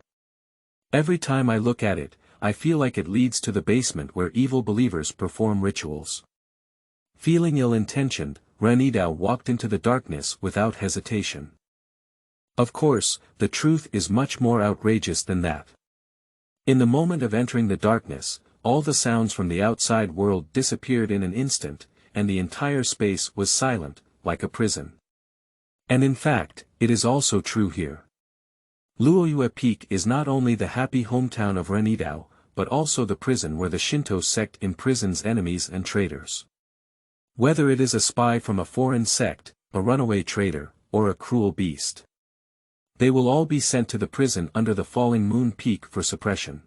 Every time I look at it, I feel like it leads to the basement where evil believers perform rituals. Feeling ill-intentioned, Ren Yidao walked into the darkness without hesitation. Of course, the truth is much more outrageous than that. In the moment of entering the darkness, all the sounds from the outside world disappeared in an instant, and the entire space was silent, like a prison. And in fact, it is also true here. Luoyue Peak is not only the happy hometown of Ren Yidao, but also the prison where the Shinto Sect imprisons enemies and traitors. Whether it is a spy from a foreign sect, a runaway traitor, or a cruel beast. They will all be sent to the prison under the falling moon peak for suppression.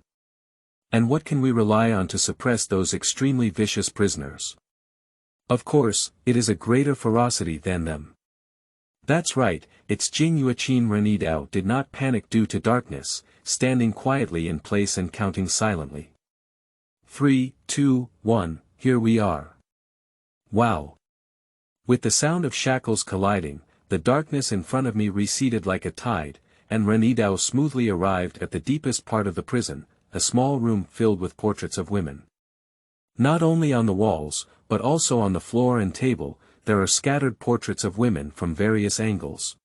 And what can we rely on to suppress those extremely vicious prisoners? Of course, it is a greater ferocity than them. That's right, it's Jing Yuqin. Ren Yidao did not panic due to darkness, standing quietly in place and counting silently. 3, 2, 1, here we are. Wow. With the sound of shackles colliding, the darkness in front of me receded like a tide, and Ren Yidao smoothly arrived at the deepest part of the prison, a small room filled with portraits of women. Not only on the walls, but also on the floor and table, there are scattered portraits of women from various angles.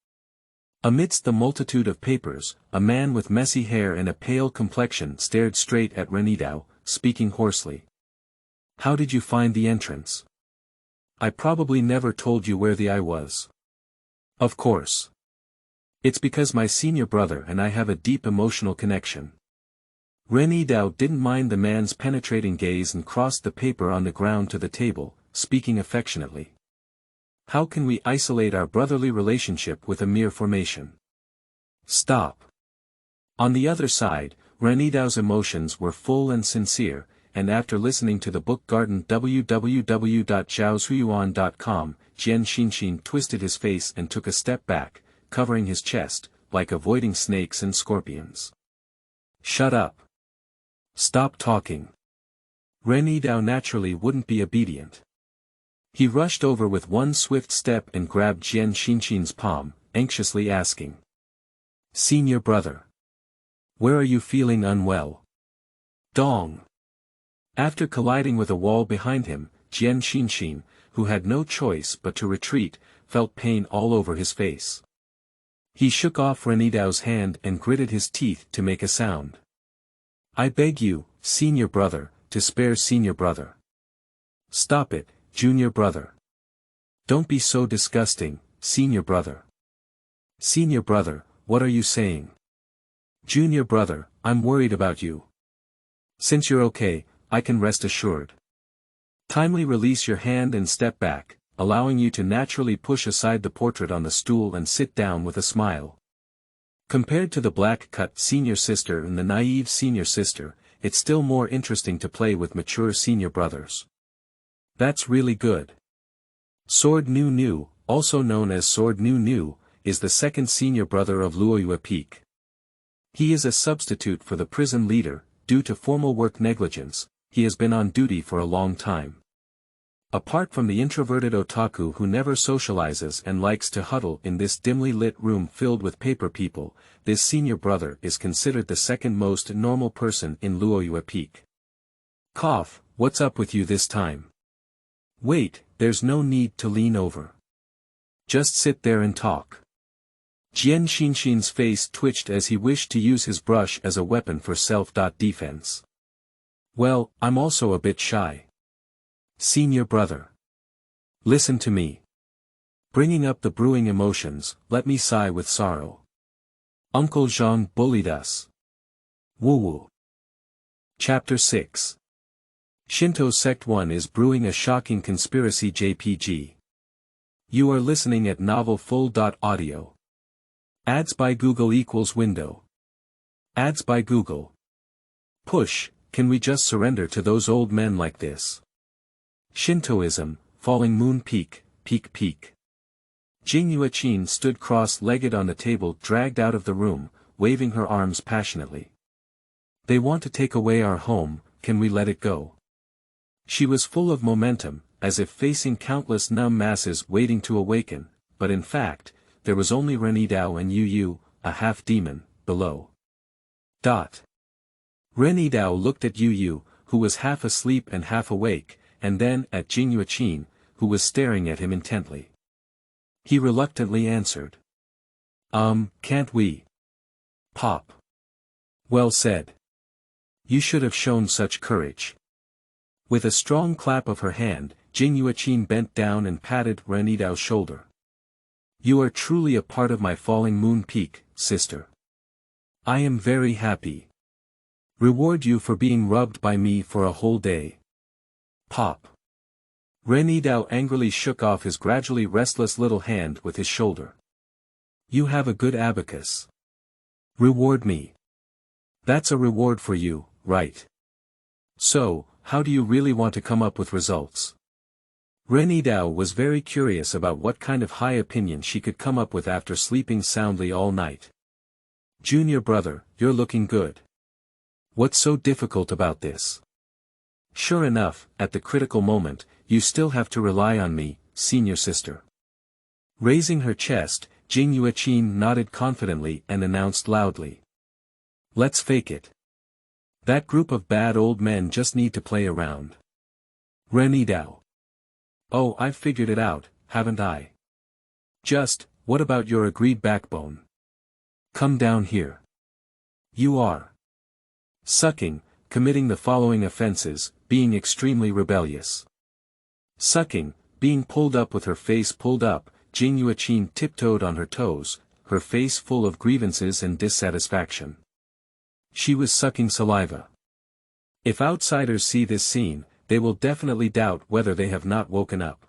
Amidst the multitude of papers, a man with messy hair and a pale complexion stared straight at Ren Yidao, speaking hoarsely. How did you find the entrance? I probably never told you where the eye was. Of course. It's because my senior brother and I have a deep emotional connection. Ren Yidao didn't mind the man's penetrating gaze and crossed the paper on the ground to the table, speaking affectionately. How can we isolate our brotherly relationship with a mere formation? Stop. On the other side, Ren Yidao's emotions were full and sincere, and after listening to the book Garden www.zhaoshuyuan.com, Jian Xinxin twisted his face and took a step back, covering his chest, like avoiding snakes and scorpions. Shut up. Stop talking. Ren Yidao naturally wouldn't be obedient. He rushed over with one swift step and grabbed Jian Xinxin's palm, anxiously asking. Senior brother. Where are you feeling unwell? Dong. After colliding with a wall behind him, Jian Xinxin, who had no choice but to retreat, felt pain all over his face. He shook off Ren Yidao's hand and gritted his teeth to make a sound. I beg you, senior brother, to spare senior brother. Stop it, junior brother. Don't be so disgusting, senior brother. Senior brother, what are you saying? Junior brother, I'm worried about you. Since you're okay, I can rest assured. Kindly release your hand and step back, allowing you to naturally push aside the portrait on the stool and sit down with a smile. Compared to the black-cut senior sister and the naive senior sister, it's still more interesting to play with mature senior brothers. That's really good. Sword Nu Nu, also known as Sword Nu Nu, is the second senior brother of Luoyue Peak. He is a substitute for the prison leader, due to formal work negligence. He has been on duty for a long time. Apart from the introverted otaku who never socializes and likes to huddle in this dimly lit room filled with paper people, this senior brother is considered the second most normal person in Luoyue Peak. Cough, what's up with you this time? Wait, there's no need to lean over. Just sit there and talk. Jian Xinxin's face twitched as he wished to use his brush as a weapon for self-defense. Well, I'm also a bit shy. Senior brother. Listen to me. Bringing up the brewing emotions, let me sigh with sorrow. Uncle Zhang bullied us. Woo-woo. Chapter 6. Shinto Sect 1 is brewing a shocking conspiracy JPG. You are listening at novelfull.audio. Ads by Google equals window. Ads by Google. Push, can we just surrender to those old men like this? Shintoism, falling moon peak, peak peak. Jing Yuqin stood cross-legged on the table dragged out of the room, waving her arms passionately. They want to take away our home, can we let it go? She was full of momentum, as if facing countless numb masses waiting to awaken, but in fact, there was only Ren Yidao and Yu, a half-demon, below. Ren Yidao looked at Yu, who was half asleep and half awake, and then at Jing Yuqin, who was staring at him intently. He reluctantly answered. Can't we? Pop. Well said. You should have shown such courage. With a strong clap of her hand, Jing Yuqin bent down and patted Ren Yidao's shoulder. You are truly a part of my falling moon peak, sister. I am very happy. Reward you for being rubbed by me for a whole day. Pop. Ren Yidao angrily shook off his gradually restless little hand with his shoulder. You have a good abacus. Reward me. That's a reward for you, right? So, how do you really want to come up with results? Ren Yidao was very curious about what kind of high opinion she could come up with after sleeping soundly all night. Junior brother, you're looking good. What's so difficult about this? Sure enough, at the critical moment, you still have to rely on me, senior sister. Raising her chest, Jing Yueqin nodded confidently and announced loudly. Let's fake it. That group of bad old men just need to play around. Ren Yidao. Oh, I've figured it out, haven't I? Just, what about your agreed backbone? Come down here. You are sucking, committing the following offenses, being extremely rebellious. Sucking, being pulled up with her face pulled up, Jing Yueqin tiptoed on her toes, her face full of grievances and dissatisfaction. She was sucking saliva. If outsiders see this scene, they will definitely doubt whether they have not woken up.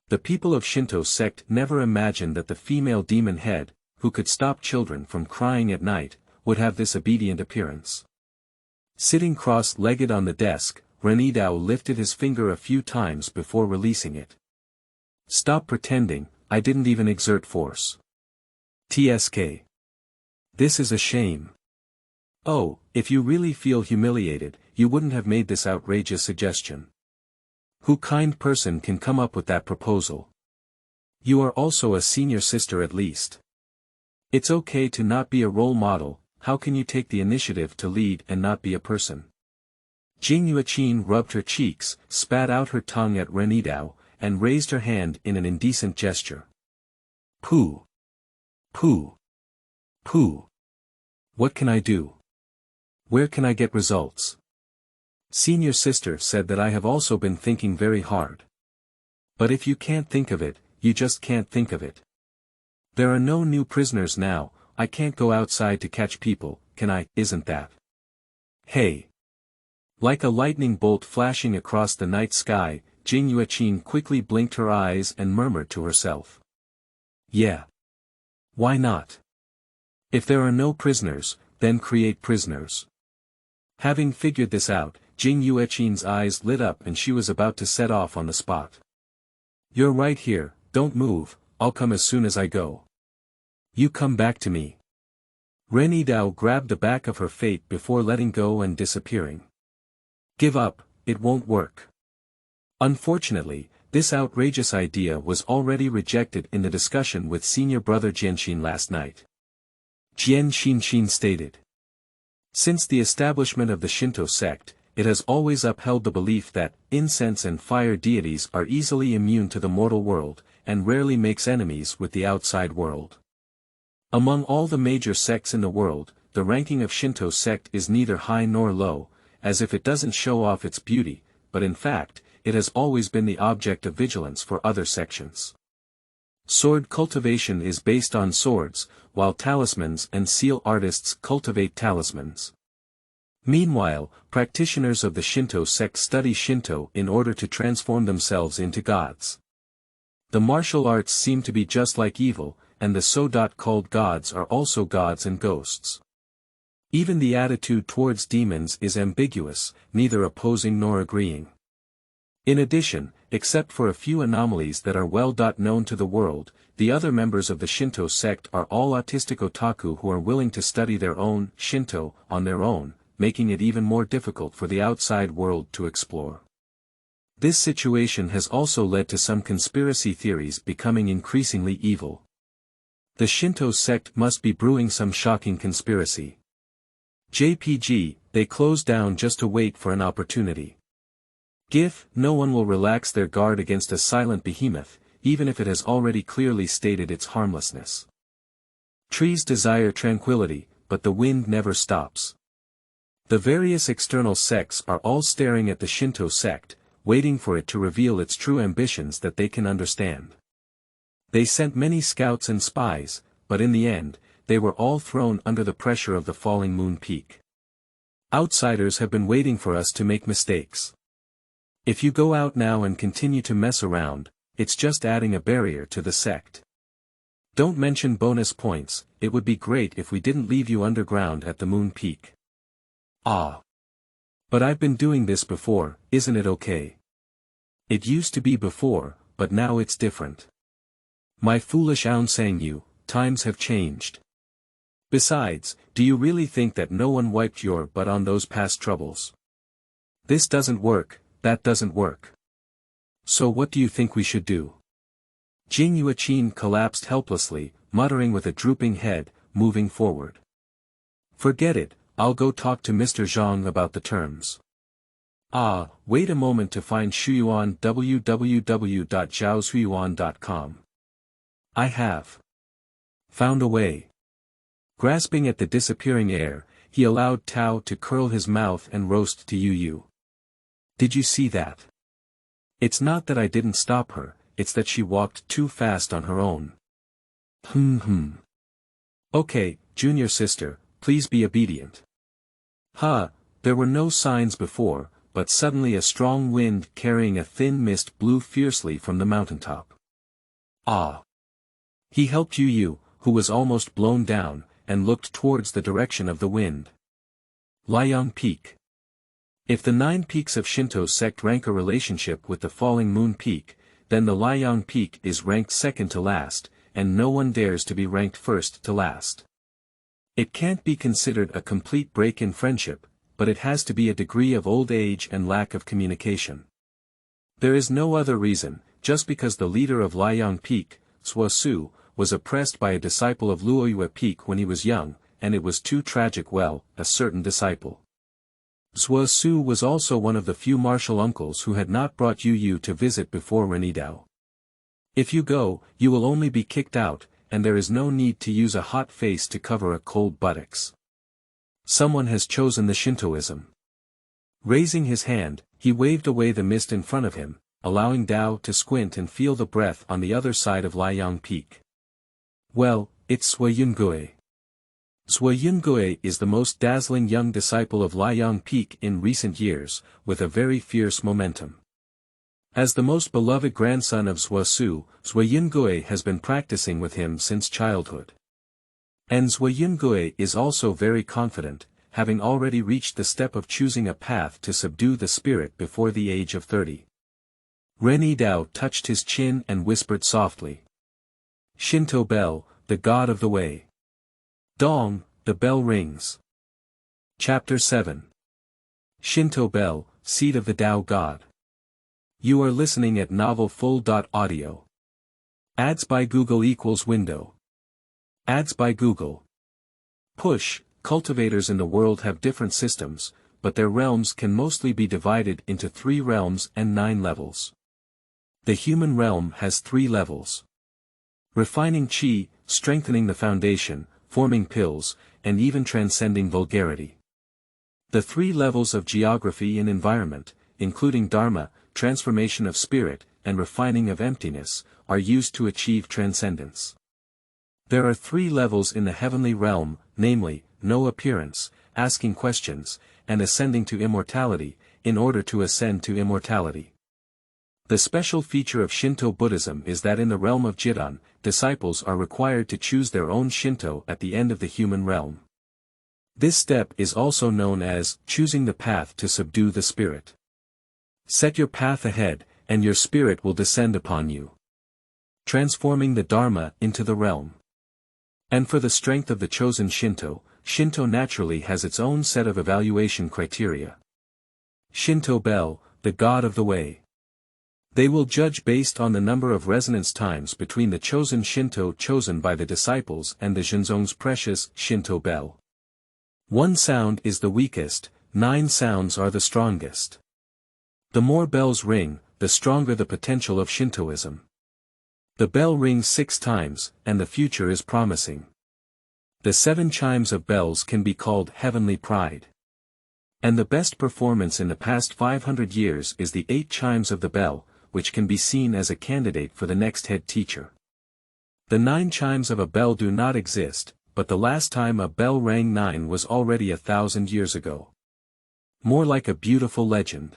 The people of Shinto Sect never imagined that the female demon head, who could stop children from crying at night, would have this obedient appearance. Sitting cross-legged on the desk, Ren Yidao lifted his finger a few times before releasing it. Stop pretending, I didn't even exert force. TSK. This is a shame. Oh, if you really feel humiliated, you wouldn't have made this outrageous suggestion. Who kind person can come up with that proposal? You are also a senior sister at least. It's okay to not be a role model, how can you take the initiative to lead and not be a person? Jing Yueqin rubbed her cheeks, spat out her tongue at Ren Yidao, and raised her hand in an indecent gesture. Pooh. Pooh. Pooh. What can I do? Where can I get results? Senior sister said that I have also been thinking very hard. But if you can't think of it, you just can't think of it. There are no new prisoners now, I can't go outside to catch people, can I, isn't that? Hey. Like a lightning bolt flashing across the night sky, Jing Yueqin quickly blinked her eyes and murmured to herself. Yeah. Why not? If there are no prisoners, then create prisoners. Having figured this out, Jing Yueqin's eyes lit up and she was about to set off on the spot. You're right here, don't move, I'll come as soon as I go. You come back to me. Ren Yidao grabbed the back of her fate before letting go and disappearing. Give up, it won't work. Unfortunately, this outrageous idea was already rejected in the discussion with senior brother Jianxin last night. Jian Xinxin stated. Since the establishment of the Shinto sect, it has always upheld the belief that incense and fire deities are easily immune to the mortal world, and rarely makes enemies with the outside world. Among all the major sects in the world, the ranking of Shinto sect is neither high nor low, as if it doesn't show off its beauty, but in fact, it has always been the object of vigilance for other sections. Sword cultivation is based on swords, while talismans and seal artists cultivate talismans. Meanwhile, practitioners of the Shinto sect study Shinto in order to transform themselves into gods. The martial arts seem to be just like evil, and the so-called gods are also gods and ghosts. Even the attitude towards demons is ambiguous, neither opposing nor agreeing. In addition, except for a few anomalies that are well known to the world, the other members of the Shinto sect are all autistic otaku who are willing to study their own Shinto on their own, making it even more difficult for the outside world to explore. This situation has also led to some conspiracy theories becoming increasingly evil. The Shinto sect must be brewing some shocking conspiracy. JPG, they close down just to wait for an opportunity. GIF, no one will relax their guard against a silent behemoth, even if it has already clearly stated its harmlessness. Trees desire tranquility, but the wind never stops. The various external sects are all staring at the Shinto sect, waiting for it to reveal its true ambitions that they can understand. They sent many scouts and spies, but in the end, they were all thrown under the pressure of the falling moon peak. Outsiders have been waiting for us to make mistakes. If you go out now and continue to mess around, it's just adding a barrier to the sect. Don't mention bonus points, it would be great if we didn't leave you underground at the moon peak. Ah. But I've been doing this before, isn't it okay? It used to be before, but now it's different. My foolish Aun sang you, times have changed. Besides, do you really think that no one wiped your butt on those past troubles? This doesn't work, that doesn't work. So what do you think we should do? Jing Yuqin collapsed helplessly, muttering with a drooping head, moving forward. Forget it, I'll go talk to Mr. Zhang about the terms. Ah, wait a moment to find Shuyuan www.zhaoshuyuan.com. I have found a way. Grasping at the disappearing air, he allowed Tao to curl his mouth and roast to Yu. Did you see that? It's not that I didn't stop her, it's that she walked too fast on her own. Okay, junior sister, please be obedient. There were no signs before, but suddenly a strong wind carrying a thin mist blew fiercely from the mountaintop. Ah! He helped Yu, who was almost blown down, and looked towards the direction of the wind. Liang Peak. If the 9 peaks of Shinto Sect rank a relationship with the falling moon peak, then the Liang Peak is ranked second to last, and no one dares to be ranked first to last. It can't be considered a complete break in friendship, but it has to be a degree of old age and lack of communication. There is no other reason, just because the leader of Liang Peak, Suo Su, was oppressed by a disciple of Luoyue Peak when he was young, and it was too tragic. A certain disciple. Suo Su was also one of the few martial uncles who had not brought Yu to visit before Ren Yidao. If you go, you will only be kicked out, and there is no need to use a hot face to cover a cold buttocks. Someone has chosen the Shintoism. Raising his hand, he waved away the mist in front of him, allowing Dao to squint and feel the breath on the other side of Liang Peak. Well, it's Sui Yungui. Sui Yungui is the most dazzling young disciple of Liang Peak in recent years, with a very fierce momentum. As the most beloved grandson of Suo Su, Sui Yungui has been practicing with him since childhood. And Sui Yungui is also very confident, having already reached the step of choosing a path to subdue the spirit before the age of 30. Ren Yidao touched his chin and whispered softly. Shinto bell, the god of the way. Dong, the bell rings. Chapter 7. Shinto bell, seed of the Tao god. You are listening at novelfull.audio. Ads by Google equals window. Ads by Google. Push, cultivators in the world have different systems, but their realms can mostly be divided into 3 realms and 9 levels. The human realm has 3 levels. Refining chi, strengthening the foundation, forming pills, and even transcending vulgarity. The 3 levels of geography and environment, including dharma, transformation of spirit, and refining of emptiness, are used to achieve transcendence. There are 3 levels in the heavenly realm, namely, no appearance, asking questions, and ascending to immortality, in order to ascend to immortality. The special feature of Shinto Buddhism is that in the realm of Jidan, disciples are required to choose their own Shinto at the end of the human realm. This step is also known as choosing the path to subdue the spirit. Set your path ahead, and your spirit will descend upon you, transforming the Dharma into the realm. And for the strength of the chosen Shinto, Shinto naturally has its own set of evaluation criteria. Shinto bell, the god of the way. They will judge based on the number of resonance times between the chosen Shinto chosen by the disciples and the Zhenzong's precious Shinto bell. 1 sound is the weakest, 9 sounds are the strongest. The more bells ring, the stronger the potential of Shintoism. The bell rings 6 times, and the future is promising. The 7 chimes of bells can be called heavenly pride. And the best performance in the past 500 years is the 8 chimes of the bell, which can be seen as a candidate for the next head teacher. The 9 chimes of a bell do not exist, but the last time a bell rang 9 was already 1,000 years ago. More like a beautiful legend.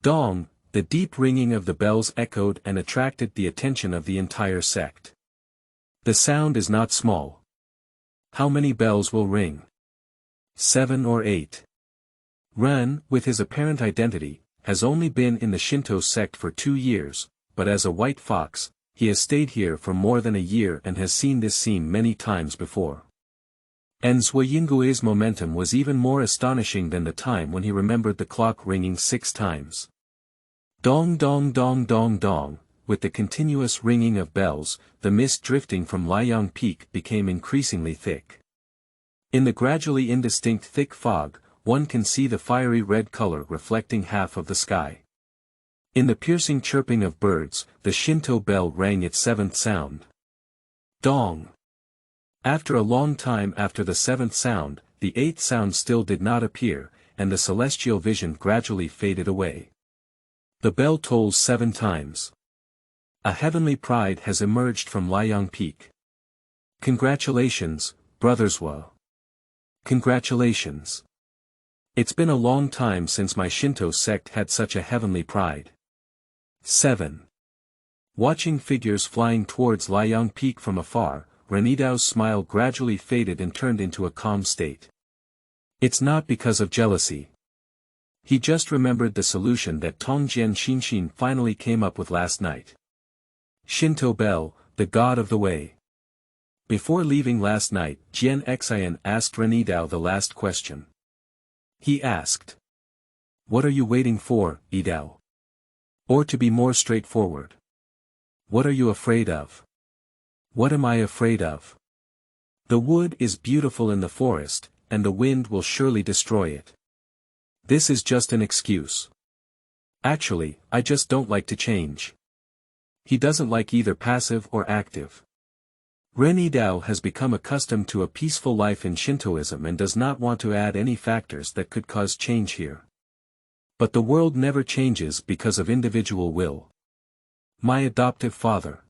Dong, the deep ringing of the bells echoed and attracted the attention of the entire sect. The sound is not small. How many bells will ring? 7 or 8. Ren, with his apparent identity, has only been in the Shinto sect for 2 years, but as a white fox, he has stayed here for more than a year and has seen this scene many times before. And Zhou Yingui's momentum was even more astonishing than the time when he remembered the clock ringing 6 times. Dong dong dong dong dong, with the continuous ringing of bells, the mist drifting from Liang Peak became increasingly thick. In the gradually indistinct thick fog, one can see the fiery red color reflecting half of the sky. In the piercing chirping of birds, the Shinto bell rang its 7th sound. Dong. After a long time after the 7th sound, the 8th sound still did not appear, and the celestial vision gradually faded away. The bell tolls 7 times. A heavenly pride has emerged from Liang Peak. Congratulations, brothers Wu. Congratulations. It's been a long time since my Shinto sect had such a heavenly pride. 7. Watching figures flying towards Liang Peak from afar, Ren Yidao's smile gradually faded and turned into a calm state. It's not because of jealousy. He just remembered the solution that Tongjian Xinxin finally came up with last night. Shinto bell, the god of the way. Before leaving last night, Jian Xian asked Ren Yidao the last question. He asked, "What are you waiting for, Yidao? Or to be more straightforward, what are you afraid of?" "What am I afraid of? The wood is beautiful in the forest, and the wind will surely destroy it. This is just an excuse. Actually, I just don't like to change." He doesn't like either passive or active. Ren Yidao has become accustomed to a peaceful life in Shintoism and does not want to add any factors that could cause change here. But the world never changes because of individual will. My adoptive father.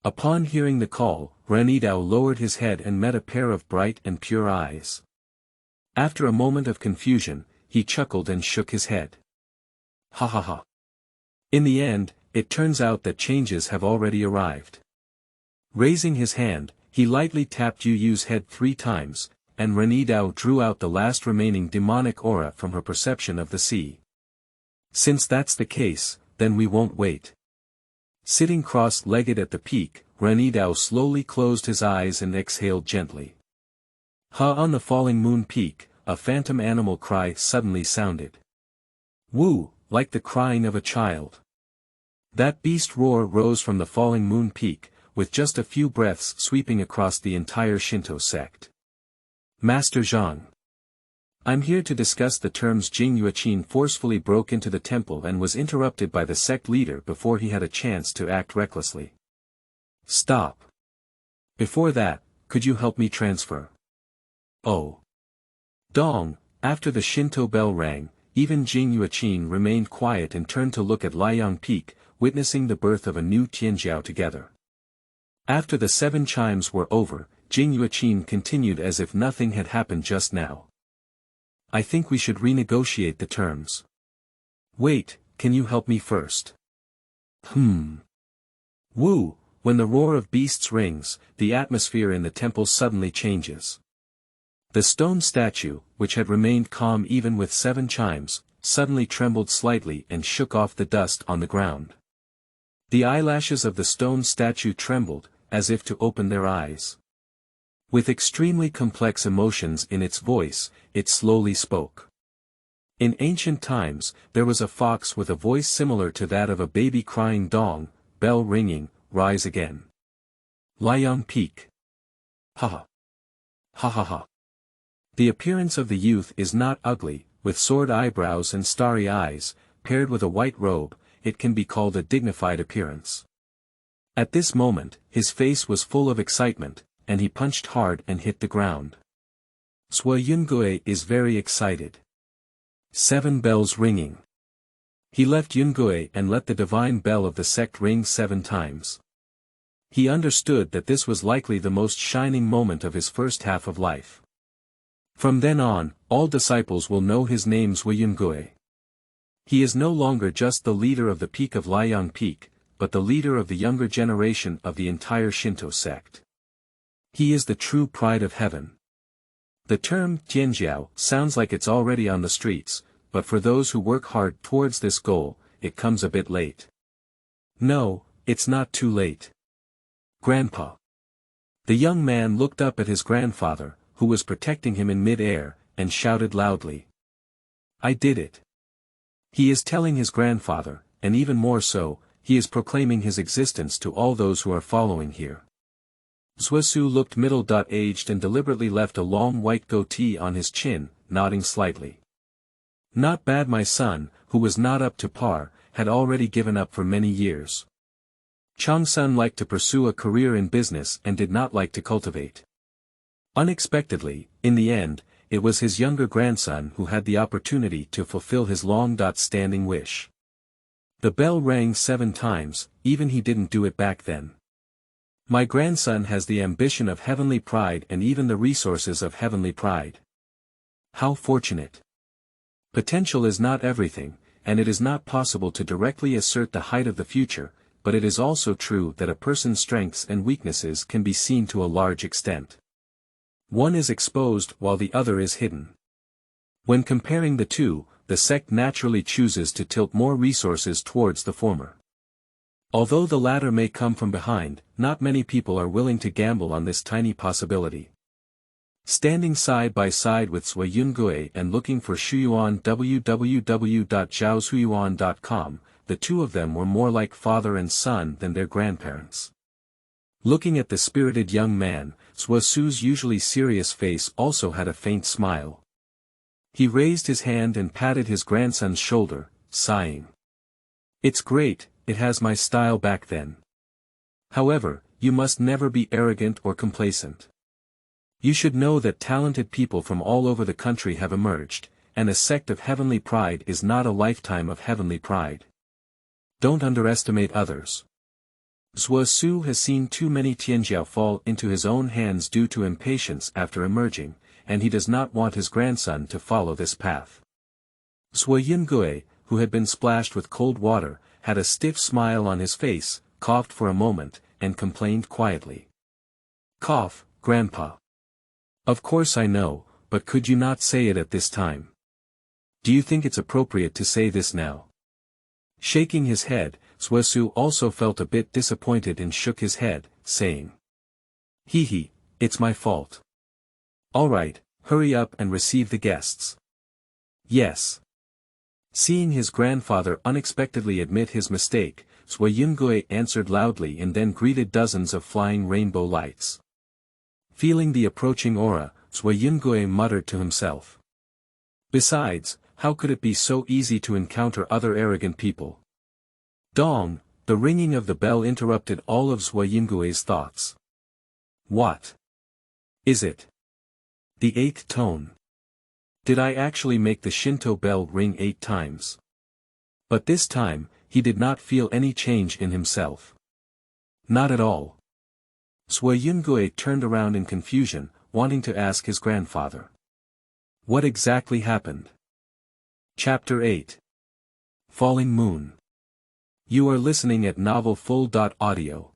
Upon hearing the call, Ren Yidao lowered his head and met a pair of bright and pure eyes. After a moment of confusion, he chuckled and shook his head. Ha ha ha. In the end, it turns out that changes have already arrived. Raising his hand, he lightly tapped Yu Yu's head 3 times, and Ren Yidao drew out the last remaining demonic aura from her perception of the sea. Since that's the case, then we won't wait. Sitting cross-legged at the peak, Ren Yidao slowly closed his eyes and exhaled gently. On the falling moon peak, a phantom animal cry suddenly sounded. Woo, like the crying of a child. That beast roar rose from the falling moon peak, with just a few breaths sweeping across the entire Shinto sect. Master Zhang. I'm here to discuss the terms. Jing Yueqin forcefully broke into the temple and was interrupted by the sect leader before he had a chance to act recklessly. Stop. Before that, could you help me transfer? Oh. Dong, after the Shinto bell rang, even Jing Yueqin remained quiet and turned to look at Liang Peak, witnessing the birth of a new Tianjiao together. After the 7 chimes were over, Jing Yueqin continued as if nothing had happened just now. I think we should renegotiate the terms. Wait, can you help me first? Woo, when the roar of beasts rings, the atmosphere in the temple suddenly changes. The stone statue, which had remained calm even with 7 chimes, suddenly trembled slightly and shook off the dust on the ground. The eyelashes of the stone statue trembled, as if to open their eyes. With extremely complex emotions in its voice, it slowly spoke. In ancient times, there was a fox with a voice similar to that of a baby crying dong, bell ringing, rise again. Liang Peak. Ha ha. Ha ha ha. The appearance of the youth is not ugly, with sword eyebrows and starry eyes, paired with a white robe, it can be called a dignified appearance. At this moment, his face was full of excitement, and he punched hard and hit the ground. Zhou Yungue is very excited. 7 bells ringing. He left Yungue and let the divine bell of the sect ring 7 times. He understood that this was likely the most shining moment of his first half of life. From then on, all disciples will know his name Zhou Yungue. He is no longer just the leader of the peak of Liang Peak, but the leader of the younger generation of the entire Shinto sect. He is the true pride of heaven. The term Tianjiao sounds like it's already on the streets, but for those who work hard towards this goal, it comes a bit late. No, it's not too late. Grandpa. The young man looked up at his grandfather, who was protecting him in mid-air, and shouted loudly. I did it. He is telling his grandfather, and even more so, he is proclaiming his existence to all those who are following here. Zhuosu looked middle-aged and deliberately left a long white goatee on his chin, nodding slightly. Not bad. My son, who was not up to par, had already given up for many years. Changsun liked to pursue a career in business and did not like to cultivate. Unexpectedly, in the end, it was his younger grandson who had the opportunity to fulfill his long-standing wish. The bell rang 7 times, even he didn't do it back then. My grandson has the ambition of heavenly pride and even the resources of heavenly pride. How fortunate. Potential is not everything, and it is not possible to directly assert the height of the future, but it is also true that a person's strengths and weaknesses can be seen to a large extent. One is exposed while the other is hidden. When comparing the two, the sect naturally chooses to tilt more resources towards the former. Although the latter may come from behind, not many people are willing to gamble on this tiny possibility. Standing side by side with Sui Yungui and looking for Shuyuan www.zhaoshuyuan.com, the two of them were more like father and son than their grandparents. Looking at the spirited young man, Zhuosu's usually serious face also had a faint smile. He raised his hand and patted his grandson's shoulder, sighing. It's great, it has my style back then. However, you must never be arrogant or complacent. You should know that talented people from all over the country have emerged, and a sect of heavenly pride is not a lifetime of heavenly pride. Don't underestimate others. Zhuosu has seen too many Tianjiao fall into his own hands due to impatience after emerging, and he does not want his grandson to follow this path. Sui Yungui, who had been splashed with cold water, had a stiff smile on his face, coughed for a moment, and complained quietly. Cough, Grandpa. Of course I know, but could you not say it at this time? Do you think it's appropriate to say this now? Shaking his head, Zhuosu also felt a bit disappointed and shook his head, saying. Hee, it's my fault. All right, hurry up and receive the guests. Yes. Seeing his grandfather unexpectedly admit his mistake, Sui Yungui answered loudly and then greeted dozens of flying rainbow lights. Feeling the approaching aura, Sui Yungui muttered to himself. Besides, how could it be so easy to encounter other arrogant people? Dong, the ringing of the bell interrupted all of Sui Yungui's thoughts. What? Is it? The 8th tone. Did I actually make the Shinto bell ring 8 times? But this time, he did not feel any change in himself. Not at all. Sui Yungui turned around in confusion, wanting to ask his grandfather. What exactly happened? Chapter 8. Falling Moon. You are listening at novelfull.audio.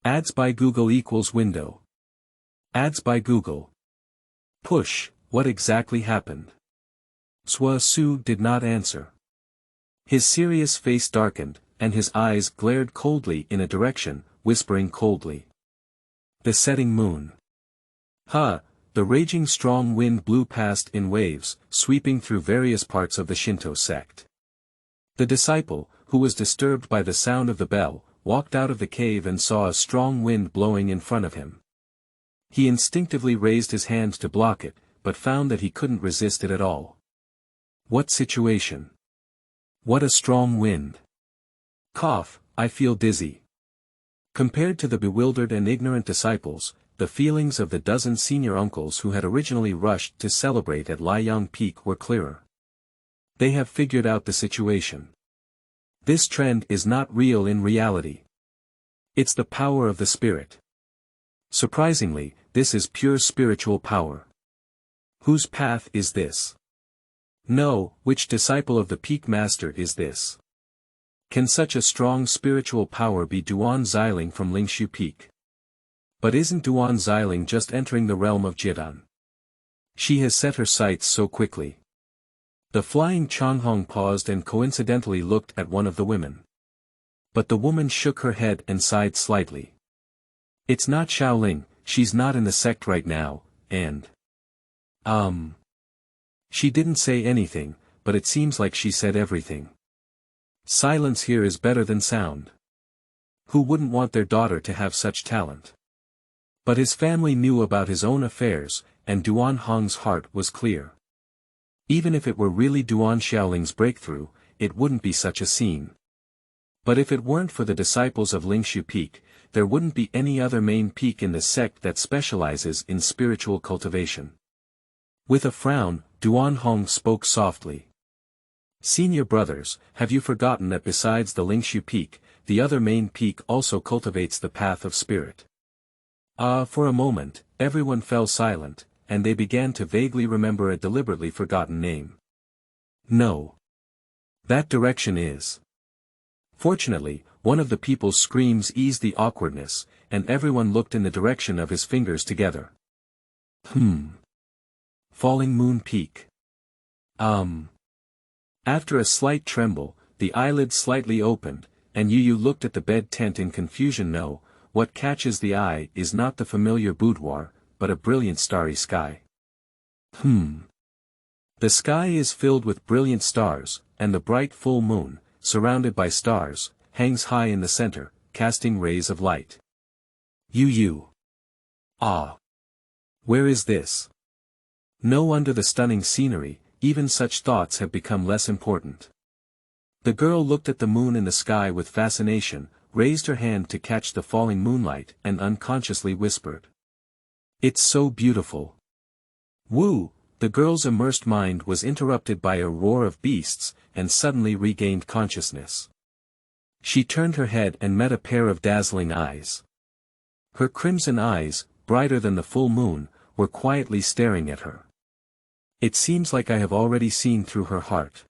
Ads by Google equals window. Ads by Google. Push, what exactly happened? Zhuosu did not answer. His serious face darkened, and his eyes glared coldly in a direction, whispering coldly. The setting moon. The raging strong wind blew past in waves, sweeping through various parts of the Shinto sect. The disciple, who was disturbed by the sound of the bell, walked out of the cave and saw a strong wind blowing in front of him. He instinctively raised his hand to block it, but found that he couldn't resist it at all. What situation? What a strong wind. Cough, I feel dizzy. Compared to the bewildered and ignorant disciples, the feelings of the dozen senior uncles who had originally rushed to celebrate at Liang Peak were clearer. They have figured out the situation. This trend is not real in reality. It's the power of the spirit. Surprisingly, this is pure spiritual power. Whose path is this? No, which disciple of the Peak Master is this? Can such a strong spiritual power be Duan Xiling from Lingshu Peak? But isn't Duan Xiling just entering the realm of Jidan? She has set her sights so quickly. The flying Changhong paused and coincidentally looked at one of the women. But the woman shook her head and sighed slightly. It's not Shaoling, she's not in the sect right now, and... She didn't say anything, but it seems like she said everything. Silence here is better than sound. Who wouldn't want their daughter to have such talent? But his family knew about his own affairs, and Duan Hong's heart was clear. Even if it were really Duan Xiaoling's breakthrough, it wouldn't be such a scene. But if it weren't for the disciples of Lingshu Peak, there wouldn't be any other main peak in the sect that specializes in spiritual cultivation. With a frown, Duan Hong spoke softly. Senior brothers, have you forgotten that besides the Lingshu Peak, the other main peak also cultivates the path of spirit? For a moment, everyone fell silent, and they began to vaguely remember a deliberately forgotten name. No. That direction is. Fortunately, one of the people's screams eased the awkwardness, and everyone looked in the direction of his fingers together. Falling Moon Peak. After a slight tremble, the eyelids slightly opened, and Yu looked at the bed tent in confusion. No, what catches the eye is not the familiar boudoir, but a brilliant starry sky. The sky is filled with brilliant stars, and the bright full moon, surrounded by stars, hangs high in the center, casting rays of light. Yu. Ah. Where is this? No, under the stunning scenery, even such thoughts have become less important. The girl looked at the moon in the sky with fascination, raised her hand to catch the falling moonlight, and unconsciously whispered. It's so beautiful. Woo! The girl's immersed mind was interrupted by a roar of beasts, and suddenly regained consciousness. She turned her head and met a pair of dazzling eyes. Her crimson eyes, brighter than the full moon, were quietly staring at her. It seems like I have already seen through her heart.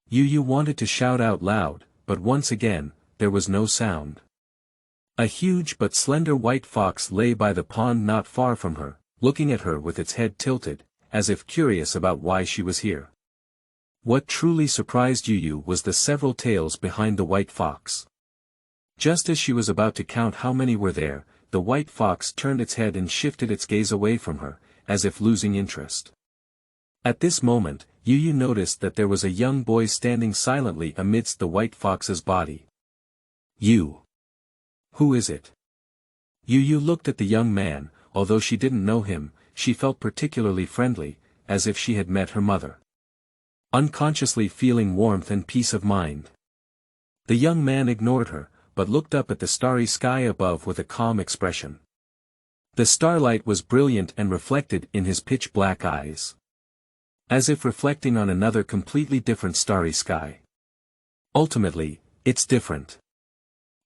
Yu wanted to shout out loud, but once again, there was no sound. A huge but slender white fox lay by the pond not far from her, looking at her with its head tilted, as if curious about why she was here. What truly surprised Yu was the several tails behind the white fox. Just as she was about to count how many were there, the white fox turned its head and shifted its gaze away from her, as if losing interest. At this moment, Yu noticed that there was a young boy standing silently amidst the white fox's body. You. Who is it? Yu looked at the young man. Although she didn't know him, she felt particularly friendly, as if she had met her mother. Unconsciously feeling warmth and peace of mind. The young man ignored her, but looked up at the starry sky above with a calm expression. The starlight was brilliant and reflected in his pitch-black eyes. As if reflecting on another completely different starry sky. Ultimately, it's different.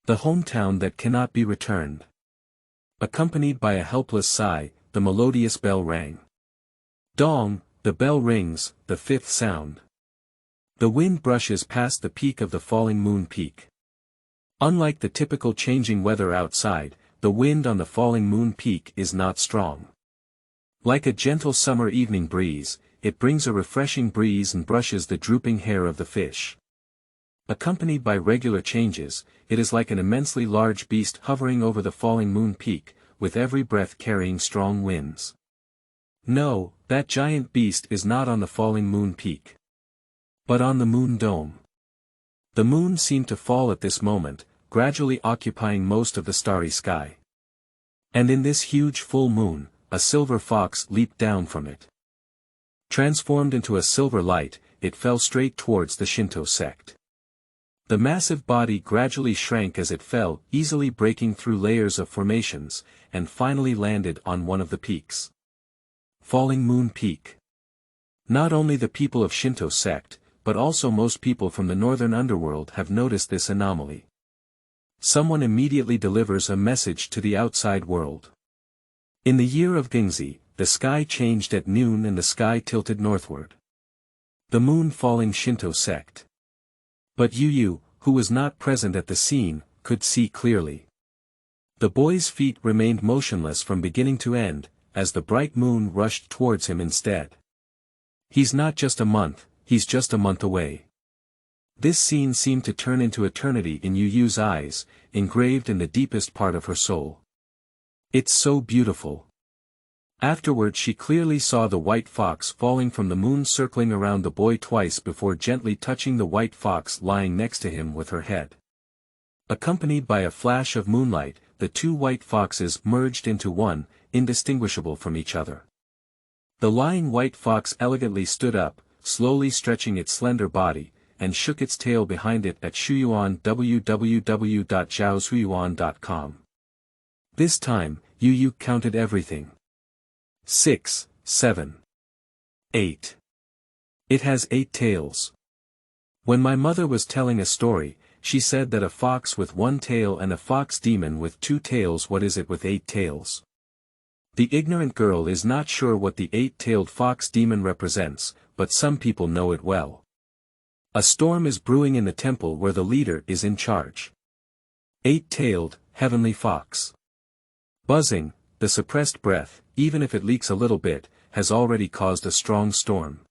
The hometown that cannot be returned. Accompanied by a helpless sigh, the melodious bell rang. Dong, the bell rings, the fifth sound. The wind brushes past the peak of the falling moon peak. Unlike the typical changing weather outside, the wind on the falling moon peak is not strong. Like a gentle summer evening breeze, it brings a refreshing breeze and brushes the drooping hair of the fish. Accompanied by regular changes, it is like an immensely large beast hovering over the falling moon peak, with every breath carrying strong winds. No, that giant beast is not on the falling moon peak. But on the moon dome. The moon seemed to fall at this moment, gradually occupying most of the starry sky. And in this huge full moon, a silver fox leaped down from it. Transformed into a silver light, it fell straight towards the Shinto Sect. The massive body gradually shrank as it fell, easily breaking through layers of formations, and finally landed on one of the peaks. Falling Moon Peak. Not only the people of Shinto Sect, but also most people from the northern underworld have noticed this anomaly. Someone immediately delivers a message to the outside world. In the year of Gingzi, the sky changed at noon and the sky tilted northward. The moon falling Shinto Sect. But Yu, who was not present at the scene, could see clearly. The boy's feet remained motionless from beginning to end, as the bright moon rushed towards him instead. He's not just a month, he's just a month away. This scene seemed to turn into eternity in Yu Yu's eyes, engraved in the deepest part of her soul. It's so beautiful. Afterward she clearly saw the white fox falling from the moon circling around the boy twice before gently touching the white fox lying next to him with her head. Accompanied by a flash of moonlight, the two white foxes merged into one, indistinguishable from each other. The lying white fox elegantly stood up, slowly stretching its slender body, and shook its tail behind it at Shuyuan www.zhaoshuyuan.com. This time, Yu Yu counted everything. 6, 7, 8. It has 8 tails. When my mother was telling a story, she said that a fox with 1 tail and a fox demon with 2 tails. What is it with 8 tails? The ignorant girl is not sure what the 8-tailed fox demon represents, but some people know it well. A storm is brewing in the temple where the leader is in charge. 8-tailed, heavenly fox. Buzzing, the suppressed breath, even if it leaks a little bit, has already caused a strong storm.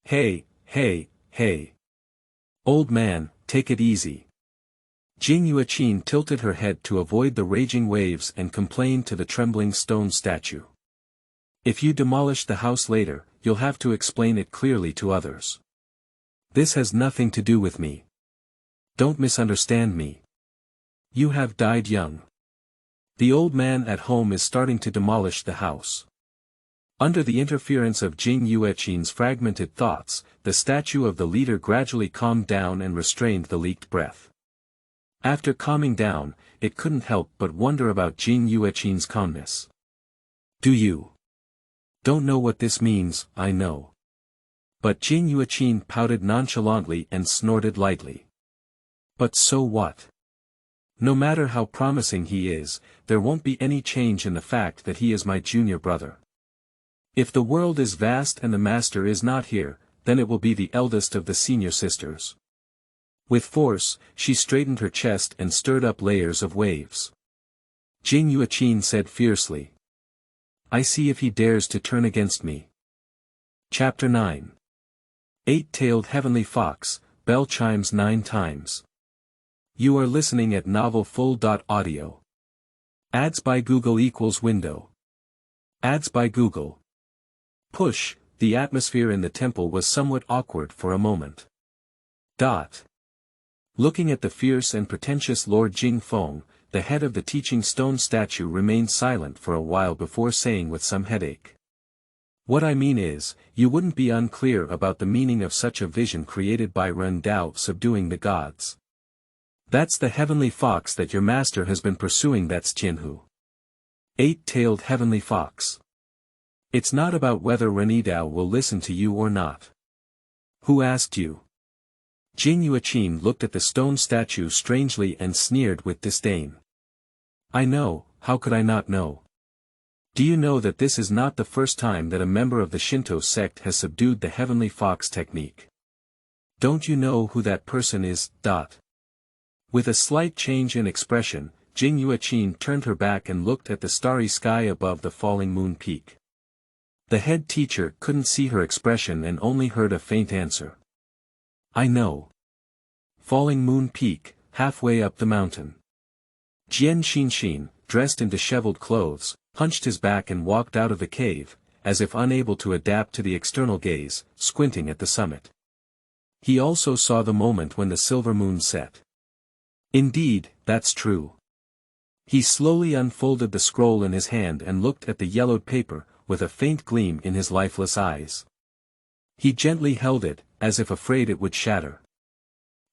Hey, hey, hey. Old man, take it easy. Jing Yuaqin tilted her head to avoid the raging waves and complained to the trembling stone statue. If you demolish the house later, you'll have to explain it clearly to others. This has nothing to do with me. Don't misunderstand me. You have died young. The old man at home is starting to demolish the house. Under the interference of Jing Yuaqin's fragmented thoughts, the statue of the leader gradually calmed down and restrained the leaked breath. After calming down, it couldn't help but wonder about Jing Yuaqin's calmness. Do you? Don't know what this means, I know. But Jing Yuaqin pouted nonchalantly and snorted lightly. But so what? No matter how promising he is, there won't be any change in the fact that he is my junior brother. If the world is vast and the master is not here, then it will be the eldest of the senior sisters. With force, she straightened her chest and stirred up layers of waves. Jing Yuaqin said fiercely. I see if he dares to turn against me. Chapter 9. 8-tailed heavenly fox, bell chimes 9 times. You are listening at novelfull.audio. Ads by Google equals window. Ads by Google. Push, the atmosphere in the temple was somewhat awkward for a moment. Looking at the fierce and pretentious Lord Jing Feng, the head of the teaching stone statue remained silent for a while before saying with some headache. What I mean is, you wouldn't be unclear about the meaning of such a vision created by Ren Yidao subduing the gods. That's the heavenly fox that your master has been pursuing. That's Jianhu. 8-tailed heavenly fox. It's not about whether Ren Yidao will listen to you or not. Who asked you? Jing Yuaqin looked at the stone statue strangely and sneered with disdain. I know, how could I not know? Do you know that this is not the first time that a member of the Shinto Sect has subdued the heavenly fox technique? Don't you know who that person is? With a slight change in expression, Jing Yuaqin turned her back and looked at the starry sky above the falling moon peak. The head teacher couldn't see her expression and only heard a faint answer. I know. Falling moon peak, halfway up the mountain. Jian Xinxin, dressed in disheveled clothes, hunched his back and walked out of the cave, as if unable to adapt to the external gaze, squinting at the summit. He also saw the moment when the silver moon set. Indeed, that's true. He slowly unfolded the scroll in his hand and looked at the yellowed paper, with a faint gleam in his lifeless eyes. He gently held it, as if afraid it would shatter.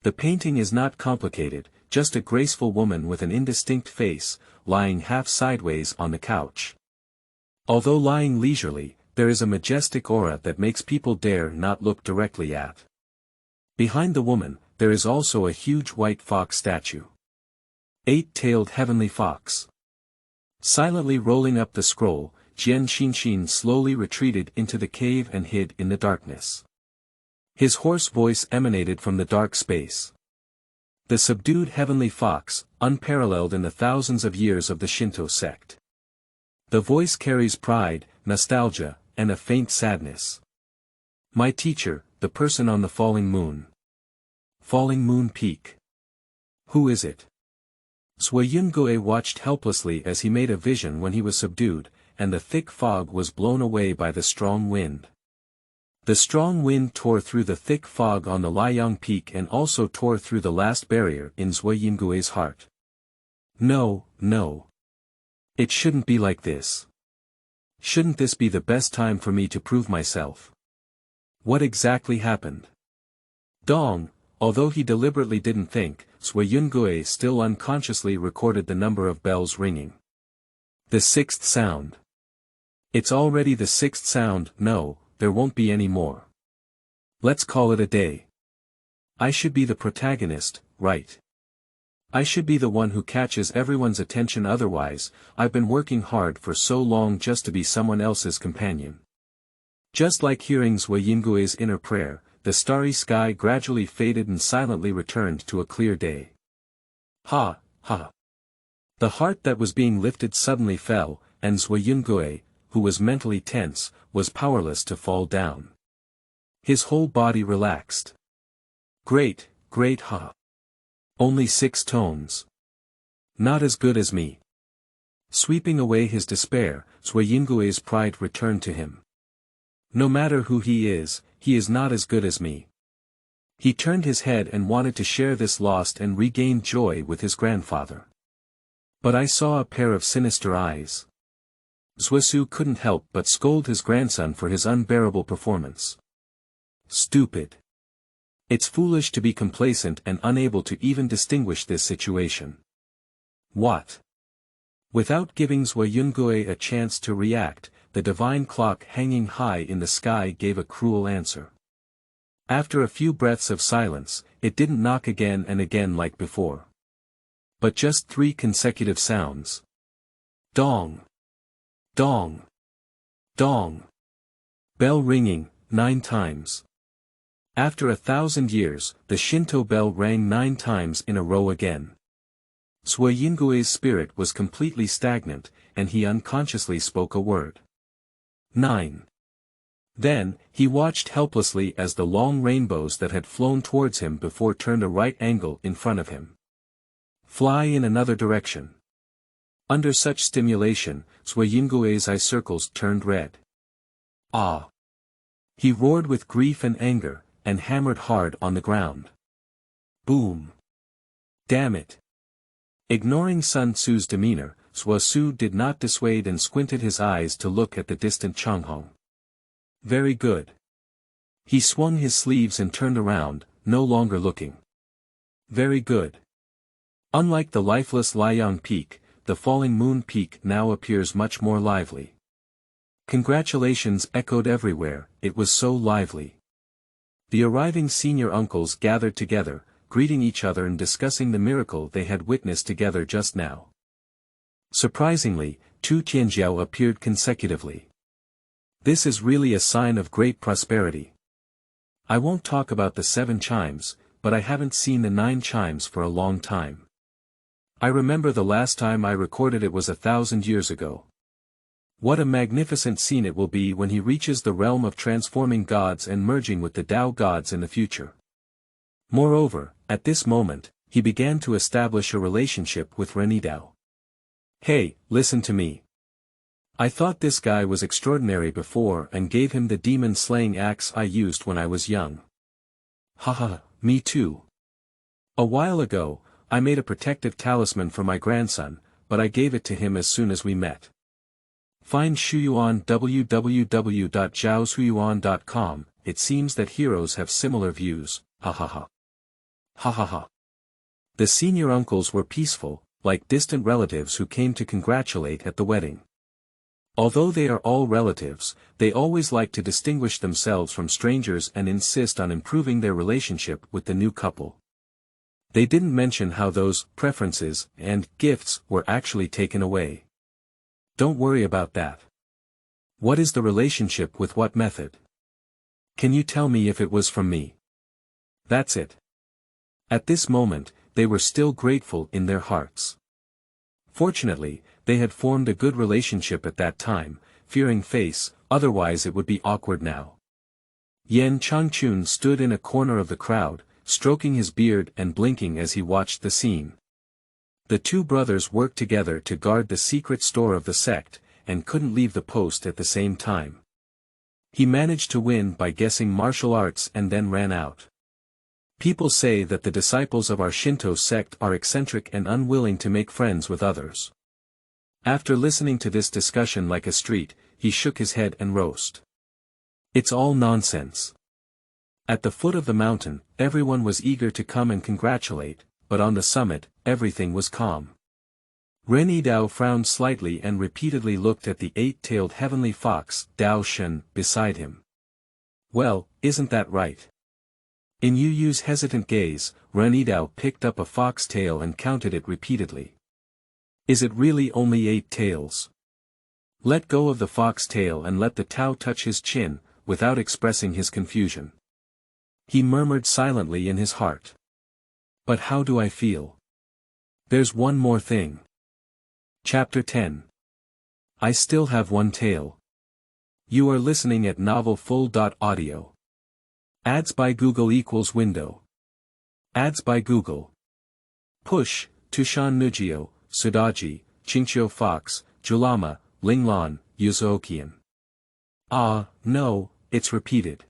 The painting is not complicated, just a graceful woman with an indistinct face, lying half sideways on the couch. Although lying leisurely, there is a majestic aura that makes people dare not look directly at. Behind the woman, there is also a huge white fox statue. 8-tailed heavenly fox. Silently rolling up the scroll, Jian Xinxin slowly retreated into the cave and hid in the darkness. His hoarse voice emanated from the dark space. The subdued heavenly fox, unparalleled in the thousands of years of the Shinto sect. The voice carries pride, nostalgia, and a faint sadness. My teacher, the person on the falling moon. Falling moon peak. Who is it? Sui Yungue watched helplessly as he made a vision when he was subdued, and the thick fog was blown away by the strong wind. The strong wind tore through the thick fog on the Liang peak and also tore through the last barrier in Sui Yungue's heart. No, no. It shouldn't be like this. Shouldn't this be the best time for me to prove myself? What exactly happened? Dong, although he deliberately didn't think, Sui Yungue still unconsciously recorded the number of bells ringing. The sixth sound. It's already the sixth sound. No, there won't be any more. Let's call it a day. I should be the protagonist, right? I should be the one who catches everyone's attention, otherwise, I've been working hard for so long just to be someone else's companion. Just like hearing Sui Yungue's inner prayer, the starry sky gradually faded and silently returned to a clear day. Ha, ha. The heart that was being lifted suddenly fell, and Sui Yungue, who was mentally tense, was powerless to fall down. His whole body relaxed. Great, great, ha. Only 6 tones. Not as good as me. Sweeping away his despair, Sui Yungue's pride returned to him. No matter who he is not as good as me. He turned his head and wanted to share this lost and regained joy with his grandfather. But I saw a pair of sinister eyes. Zuisu couldn't help but scold his grandson for his unbearable performance. Stupid. It's foolish to be complacent and unable to even distinguish this situation. What? Without giving Sui Yungue a chance to react, the divine clock hanging high in the sky gave a cruel answer. After a few breaths of silence, it didn't knock again and again like before. But just 3 consecutive sounds. Dong. Dong. Dong. Bell ringing, 9 times. After 1,000 years, the Shinto bell rang 9 times in a row again. Sui Yungue's spirit was completely stagnant, and he unconsciously spoke a word. 9. Then, he watched helplessly as the long rainbows that had flown towards him before turned a right angle in front of him. Fly in another direction. Under such stimulation, Sui Yungue's eye circles turned red. Ah! He roared with grief and anger, and hammered hard on the ground. Boom! Damn it! Ignoring Sun Tzu's demeanor, Zuisu did not dissuade and squinted his eyes to look at the distant Changhong. Very good. He swung his sleeves and turned around, no longer looking. Very good. Unlike the lifeless Liang peak, the falling moon peak now appears much more lively. Congratulations echoed everywhere, it was so lively. The arriving senior uncles gathered together, greeting each other and discussing the miracle they had witnessed together just now. Surprisingly, 2 Tianjiao appeared consecutively. This is really a sign of great prosperity. I won't talk about the 7 chimes, but I haven't seen the 9 chimes for a long time. I remember the last time I recorded it was 1,000 years ago. What a magnificent scene it will be when he reaches the realm of transforming gods and merging with the Tao gods in the future. Moreover, at this moment, he began to establish a relationship with Ren Yidao. Hey, listen to me. I thought this guy was extraordinary before and gave him the demon-slaying axe I used when I was young. Haha, me too. A while ago, I made a protective talisman for my grandson, but I gave it to him as soon as we met. Find Shuyuan www.zhaoshuyuan.com. It seems that heroes have similar views, ha ha ha. Ha ha ha. The senior uncles were peaceful, like distant relatives who came to congratulate at the wedding. Although they are all relatives, they always like to distinguish themselves from strangers and insist on improving their relationship with the new couple. They didn't mention how those preferences and gifts were actually taken away. Don't worry about that. What is the relationship with what method? Can you tell me if it was from me? That's it. At this moment, they were still grateful in their hearts. Fortunately, they had formed a good relationship at that time, fearing face, otherwise it would be awkward now. Yan Changchun stood in a corner of the crowd, stroking his beard and blinking as he watched the scene. The two brothers worked together to guard the secret store of the sect, and couldn't leave the post at the same time. He managed to win by guessing martial arts and then ran out. People say that the disciples of our Shinto sect are eccentric and unwilling to make friends with others. After listening to this discussion like a street, he shook his head and roasted. It's all nonsense. At the foot of the mountain, everyone was eager to come and congratulate, but on the summit, everything was calm. Ren Yidao frowned slightly and repeatedly looked at the eight-tailed heavenly fox, Dao Shen, beside him. Well, isn't that right? In Yu Yu's hesitant gaze, Ren Yidao picked up a fox tail and counted it repeatedly. Is it really only 8 tails? Let go of the fox tail and let the Tao touch his chin, without expressing his confusion. He murmured silently in his heart. But how do I feel? There's one more thing. Chapter 10. I still have one tail. You are listening at novelfull.audio. Ads by Google equals window. Ads by Google. Push, Tushan Nujio, Sudaji, Qingqiu Fox, Julama, Linglan, Yuzookian. Ah, no, it's repeated.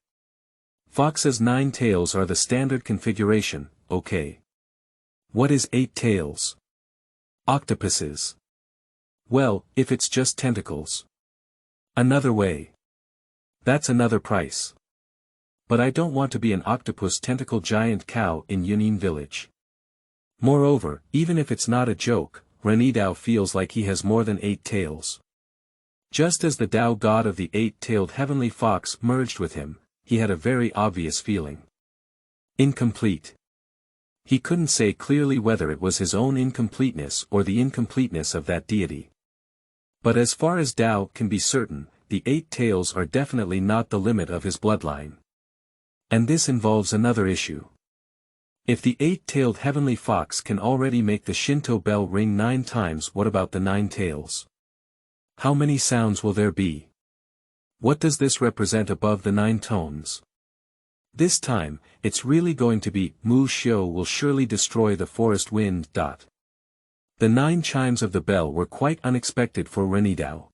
Fox's 9 tails are the standard configuration, okay. What is 8 tails? Octopuses. Well, if it's just tentacles. Another way. That's another price. But I don't want to be an octopus tentacle giant cow in Yunnan village. Moreover, even if it's not a joke, Ren Yidao feels like he has more than 8 tails. Just as the Tao god of the 8-tailed heavenly fox merged with him, he had a very obvious feeling. Incomplete. He couldn't say clearly whether it was his own incompleteness or the incompleteness of that deity. But as far as Tao can be certain, the 8 tails are definitely not the limit of his bloodline. And this involves another issue. If the 8-tailed heavenly fox can already make the Shinto bell ring 9 times, what about the 9 tails? How many sounds will there be? What does this represent above the 9 tones? This time, it's really going to be, Mu Xiu will surely destroy the forest wind. The 9 chimes of the bell were quite unexpected for Ren Yidao.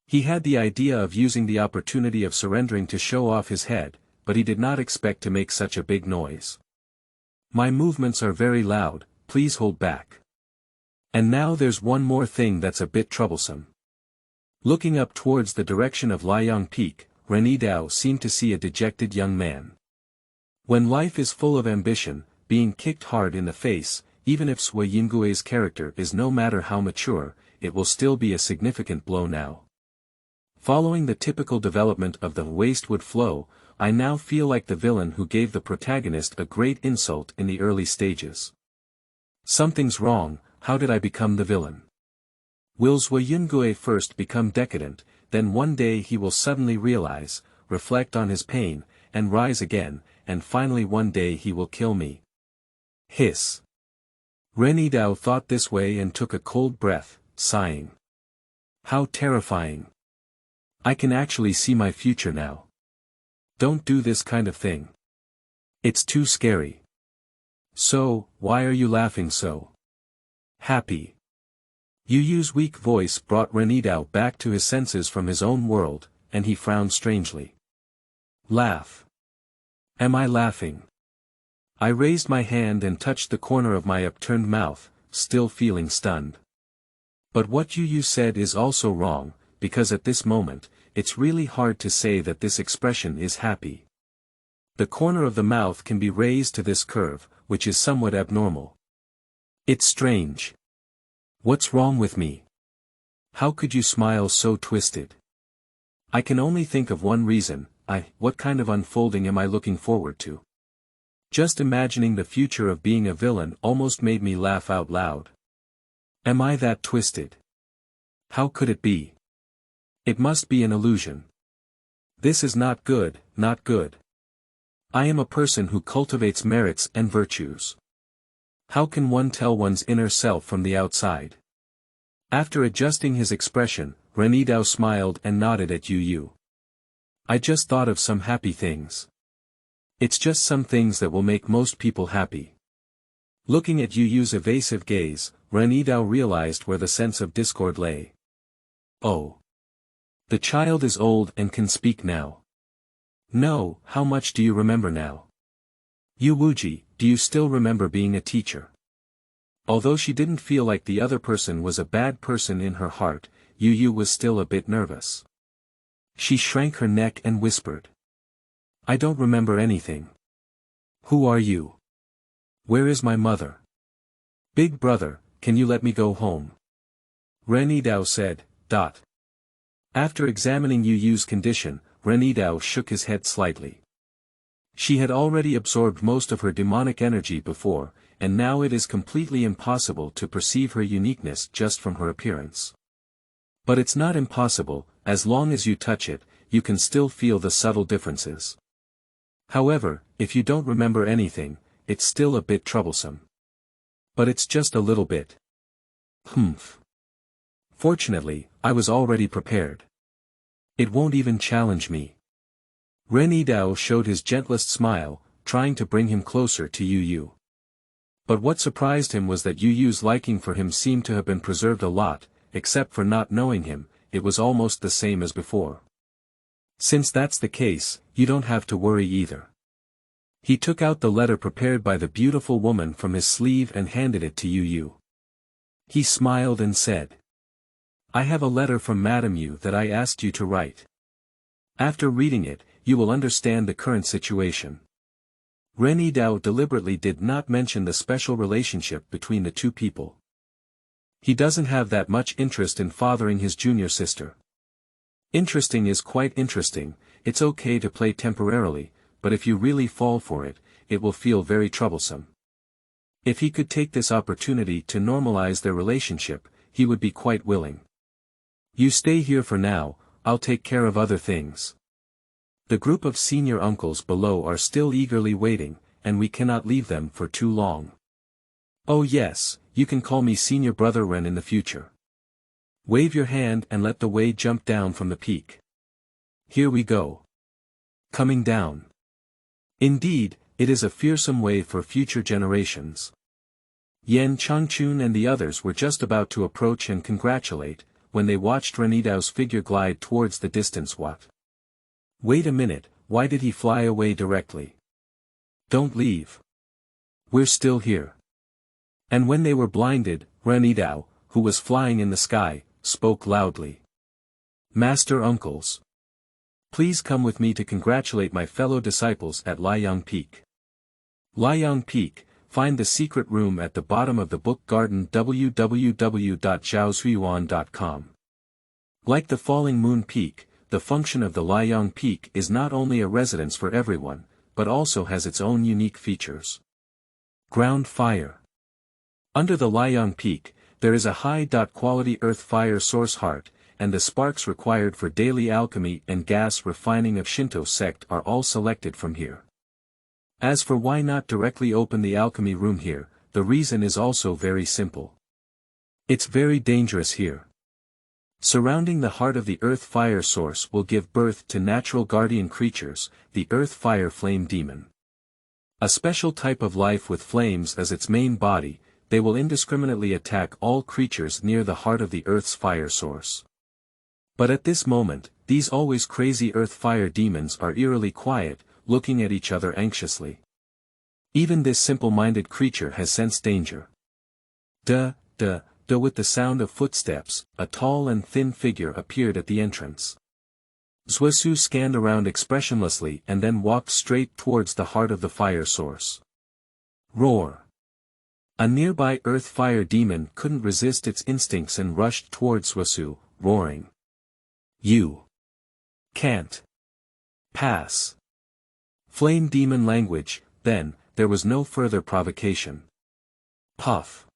He had the idea of using the opportunity of surrendering to show off his head, but he did not expect to make such a big noise. My movements are very loud, please hold back. And now there's one more thing that's a bit troublesome. Looking up towards the direction of Liang Peak, Ren Yidao seemed to see a dejected young man. When life is full of ambition, being kicked hard in the face, even if Sui Yingui's character is no matter how mature, it will still be a significant blow now. Following the typical development of the wastewood flow, I now feel like the villain who gave the protagonist a great insult in the early stages. Something's wrong, how did I become the villain? Will Sui Yingui first become decadent, then one day he will suddenly realize, reflect on his pain, and rise again, and finally one day he will kill me. Hiss. Ren Yidao thought this way and took a cold breath, sighing. How terrifying. I can actually see my future now. Don't do this kind of thing. It's too scary. So, why are you laughing so? Happy. Yu Yu's weak voice brought Ren Yidao back to his senses from his own world, and he frowned strangely. Laugh. Am I laughing? I raised my hand and touched the corner of my upturned mouth, still feeling stunned. But what Yu Yu said is also wrong, because at this moment, it's really hard to say that this expression is happy. The corner of the mouth can be raised to this curve, which is somewhat abnormal. It's strange. What's wrong with me? How could you smile so twisted? I can only think of one reason. What kind of unfolding am I looking forward to? Just imagining the future of being a villain almost made me laugh out loud. Am I that twisted? How could it be? It must be an illusion. This is not good, not good. I am a person who cultivates merits and virtues. How can one tell one's inner self from the outside? After adjusting his expression, Ren Yidao smiled and nodded at Yu. I just thought of some happy things. It's just some things that will make most people happy. Looking at Yu's evasive gaze, Ren Yidao realized where the sense of discord lay. Oh. The child is old and can speak now. No, how much do you remember now? Yu Wuji, do you still remember being a teacher? Although she didn't feel like the other person was a bad person in her heart, Yu was still a bit nervous. She shrank her neck and whispered. I don't remember anything. Who are you? Where is my mother? Big brother, can you let me go home? Ren Yidao said. After examining Yu's condition, Ren Yidao shook his head slightly. She had already absorbed most of her demonic energy before, and now it is completely impossible to perceive her uniqueness just from her appearance. But it's not impossible, as long as you touch it, you can still feel the subtle differences. However, if you don't remember anything, it's still a bit troublesome. But it's just a little bit. Humph. Fortunately, I was already prepared. It won't even challenge me. Ren Yidao showed his gentlest smile, trying to bring him closer to Yu. But what surprised him was that Yu's liking for him seemed to have been preserved a lot, except for not knowing him, it was almost the same as before. Since that's the case, you don't have to worry either. He took out the letter prepared by the beautiful woman from his sleeve and handed it to Yu. He smiled and said. I have a letter from Madame Yu that I asked you to write. After reading it, you will understand the current situation. Ren Yidao deliberately did not mention the special relationship between the two people. He doesn't have that much interest in fathering his junior sister. Interesting is quite interesting, it's okay to play temporarily, but if you really fall for it, it will feel very troublesome. If he could take this opportunity to normalize their relationship, he would be quite willing. You stay here for now, I'll take care of other things. The group of senior uncles below are still eagerly waiting, and we cannot leave them for too long. Oh yes, you can call me Senior Brother Ren in the future. Wave your hand and let the way jump down from the peak. Here we go. Coming down. Indeed, it is a fearsome way for future generations. Yan Changchun and the others were just about to approach and congratulate, when they watched Ren Yidao's figure glide towards the distance. What? Wait a minute, why did he fly away directly? Don't leave. We're still here. And when they were blinded, Ren Yidao, who was flying in the sky, spoke loudly. Master uncles. Please come with me to congratulate my fellow disciples at Liang Peak. Liang Peak, find the secret room at the bottom of the book garden www.zhaosuiyuan.com. Like the falling moon peak, the function of the Liang Peak is not only a residence for everyone, but also has its own unique features. Ground fire. Under the Liang Peak, there is a high-quality earth fire source heart, and the sparks required for daily alchemy and gas refining of Shinto Sect are all selected from here. As for why not directly open the alchemy room here, the reason is also very simple. It's very dangerous here. Surrounding the heart of the earth fire source will give birth to natural guardian creatures, the earth fire flame demon. A special type of life with flames as its main body, they will indiscriminately attack all creatures near the heart of the earth's fire source. But at this moment, these always crazy earth fire demons are eerily quiet, looking at each other anxiously. Even this simple-minded creature has sensed danger. With the sound of footsteps, a tall and thin figure appeared at the entrance. Zhuesu scanned around expressionlessly and then walked straight towards the heart of the fire source. Roar! A nearby earth fire demon couldn't resist its instincts and rushed towards Zhuesu, roaring. You can't pass. Flame demon language, then, there was no further provocation. Puff.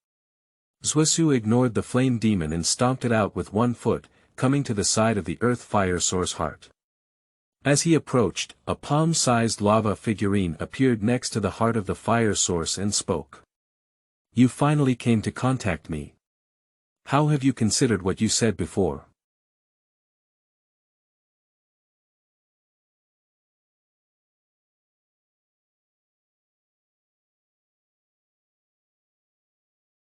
Zhuesu ignored the flame demon and stomped it out with one foot, coming to the side of the earth fire source heart. As he approached, a palm-sized lava figurine appeared next to the heart of the fire source and spoke. You finally came to contact me. How have you considered what you said before?